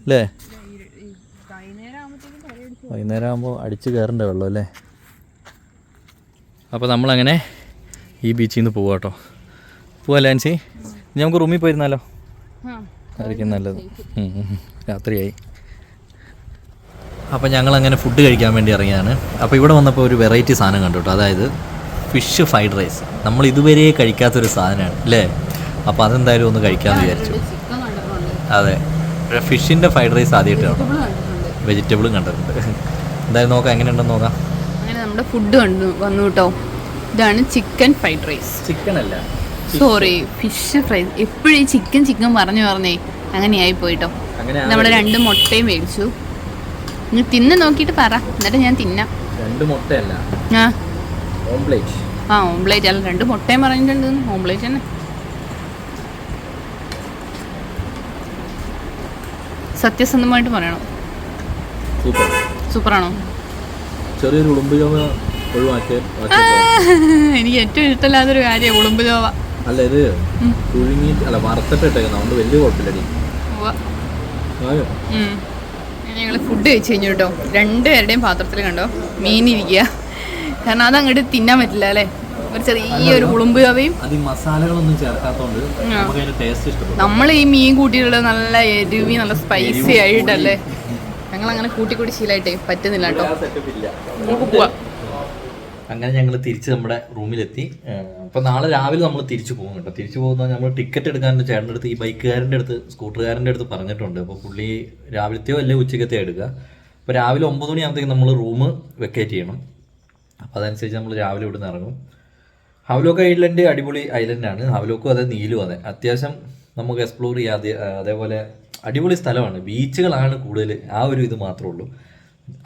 അല്ലേ? വൈകുന്നേരം ആകുമ്പോൾ അടിച്ച് കയറേണ്ട വെള്ളം അല്ലേ? അപ്പോൾ നമ്മളങ്ങനെ ഈ ബീച്ചിൽ നിന്ന് പോവാം കേട്ടോ. പോവാം ലാൻസി? ഇനി നമുക്ക് റൂമിൽ പോയിരുന്നാലോ? ആയിരിക്കും നല്ലത്. രാത്രിയായി. അപ്പോൾ ഞങ്ങളങ്ങനെ ഫുഡ് കഴിക്കാൻ വേണ്ടി ഇറങ്ങിയാണ്. അപ്പോൾ ഇവിടെ വന്നപ്പോൾ ഒരു വെറൈറ്റി സാധനം കണ്ടു കേട്ടോ. അതായത് ഫിഷ് ഫ്രൈഡ് റൈസ്. നമ്മൾ ഇതുവരെ കഴിക്കാത്തൊരു സാധനമാണ് അല്ലേ? അപ്പോൾ അതെന്തായാലും ഒന്ന് കഴിക്കാമെന്ന് വിചാരിച്ചു. അതെ, ഫിഷിൻ്റെ ഫ്രൈഡ് റൈസ് ആദ്യമായിട്ട് കാണും. വെജിറ്റബിളും കണ്ടിട്ടുണ്ട്. എന്തായാലും നോക്കാം എങ്ങനെയുണ്ടെന്ന് നോക്കാം. അങ്ങനെ നമ്മുടെ ഫുഡ് വന്നു കേട്ടോ. ഇതാണ് ചിക്കൻ ഫ്രൈഡ് റൈസ്. ചിക്കൻ അല്ല, സോറി, ഫിഷ് ഫ്രൈ. എപ്പോഴും ഈ ചിക്കൻ പറഞ്ഞേ അങ്ങനെയായി പോയിട്ടോ. നമ്മൾ 2 മുട്ടയും മേടിച്ചു. നീ തിന്ന് നോക്കിയിട്ട് പറ, എന്നിട്ട് ഞാൻ തിന്നാം. 2 മുട്ടയല്ല, ഓംപ്ലേറ്റ്. ഓംപ്ലേറ്റ് അല്ല, 2 മുട്ടയും പറഞ്ഞിട്ടുണ്ട്. ഓംപ്ലേറ്റ് തന്നെ. സത്യസന്ധമായിട്ട് പറയണം. സൂപ്പറാണോ? ചെറിയൊരു ഉളുമ്പ് ചോവ ഒഴിവാക്കി. എനിക്ക് ഏറ്റവും ഇഷ്ടമില്ലാത്തൊരു കാര്യമാണ് ഉളുമ്പ് ചോവ. അല്ല, ഇത് പുഴുങ്ങിയിട്ട് അല്ല വറുത്തിട്ട് ഇട്ടേക്കുന്നത്, അതുകൊണ്ട് വലിയ കുഴപ്പമില്ലടി. ഞങ്ങൾ ഫുഡ് കഴിച്ച് കഴിഞ്ഞു കേട്ടോ. 2 പേരുടെയും പാത്രത്തിൽ കണ്ടോ മീനിരിക്കുക. കാരണം അതങ്ങോട്ട് തിന്നാൻ പറ്റില്ല അല്ലേ? ഒരു ചെറിയൊരു ഉളുമ്പ് ചോവയും മസാലകളൊന്നും ചേർക്കാത്തോണ്ട് നമ്മൾ ഈ മീൻ കൂട്ടിയിട്ടുള്ള നല്ല എരിവി നല്ല സ്പൈസി ആയിട്ടല്ലേ ഞങ്ങളങ്ങനെ കൂട്ടി ശീലമായിട്ടേ പറ്റുന്നില്ല കേട്ടോ. നമുക്ക് പോവാം. അങ്ങനെ ഞങ്ങൾ തിരിച്ച് നമ്മുടെ റൂമിലെത്തി. അപ്പോൾ നാളെ രാവിലെ നമ്മൾ തിരിച്ചു പോകും കേട്ടോ. തിരിച്ചു പോകുന്ന നമ്മൾ ടിക്കറ്റ് എടുക്കാൻ ചേട്ടൻ്റെ അടുത്ത്, ഈ ബൈക്കുകാരൻ്റെ അടുത്ത്, സ്കൂട്ടറുകാരൻ്റെ അടുത്ത് പറഞ്ഞിട്ടുണ്ട്. അപ്പോൾ പുള്ളി രാവിലത്തെയോ അല്ലെ ഉച്ചക്കത്തെയോ എടുക്കുക. അപ്പോൾ രാവിലെ 9 മണിയാകുമ്പോഴത്തേക്കും നമ്മൾ റൂം വെക്കേറ്റ് ചെയ്യണം. അപ്പോൾ അതനുസരിച്ച് നമ്മൾ രാവിലെ ഇവിടെ നിന്ന് ഇറങ്ങും. ഹവലോക്ക് ഐലൻഡ് അടിപൊളി ഐലൻഡാണ്. ഹവലോക്കും അതെ, നീലും അതെ. അത്യാവശ്യം നമുക്ക് എക്സ്പ്ലോർ ചെയ്യാതെ, അതേപോലെ അടിപൊളി സ്ഥലമാണ്. ബീച്ചുകളാണ് കൂടുതൽ, ആ ഒരു ഇത് മാത്രമേ ഉള്ളൂ.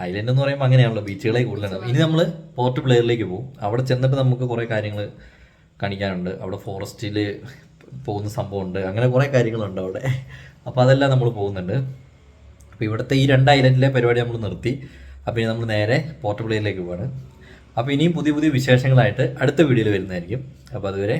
ഐലൻഡ് എന്ന് പറയുമ്പോൾ അങ്ങനെയാണല്ലോ, ബീച്ചുകളെ കൂടുതലാണ്. ഇനി നമ്മൾ പോർട്ട് ബ്ലെയറിലേക്ക് പോകും. അവിടെ ചെന്നിട്ട് നമുക്ക് കുറേ കാര്യങ്ങൾ കാണിക്കാനുണ്ട്. അവിടെ ഫോറസ്റ്റിൽ പോകുന്ന സംഭവമുണ്ട്, അങ്ങനെ കുറേ കാര്യങ്ങളുണ്ട് അവിടെ. അപ്പോൾ അതെല്ലാം നമ്മൾ പോകുന്നുണ്ട്. അപ്പോൾ ഇവിടുത്തെ ഈ 2 ഐലൻഡിലെ പരിപാടി നമ്മൾ നിർത്തി. അപ്പോൾ ഇനി നമ്മൾ നേരെ പോർട്ട് ബ്ലെയറിലേക്ക് പോവാണ്. അപ്പോൾ ഇനിയും പുതിയ വിശേഷങ്ങളായിട്ട് അടുത്ത വീഡിയോയിൽ വരുന്നതായിരിക്കും. അപ്പോൾ അതുവരെ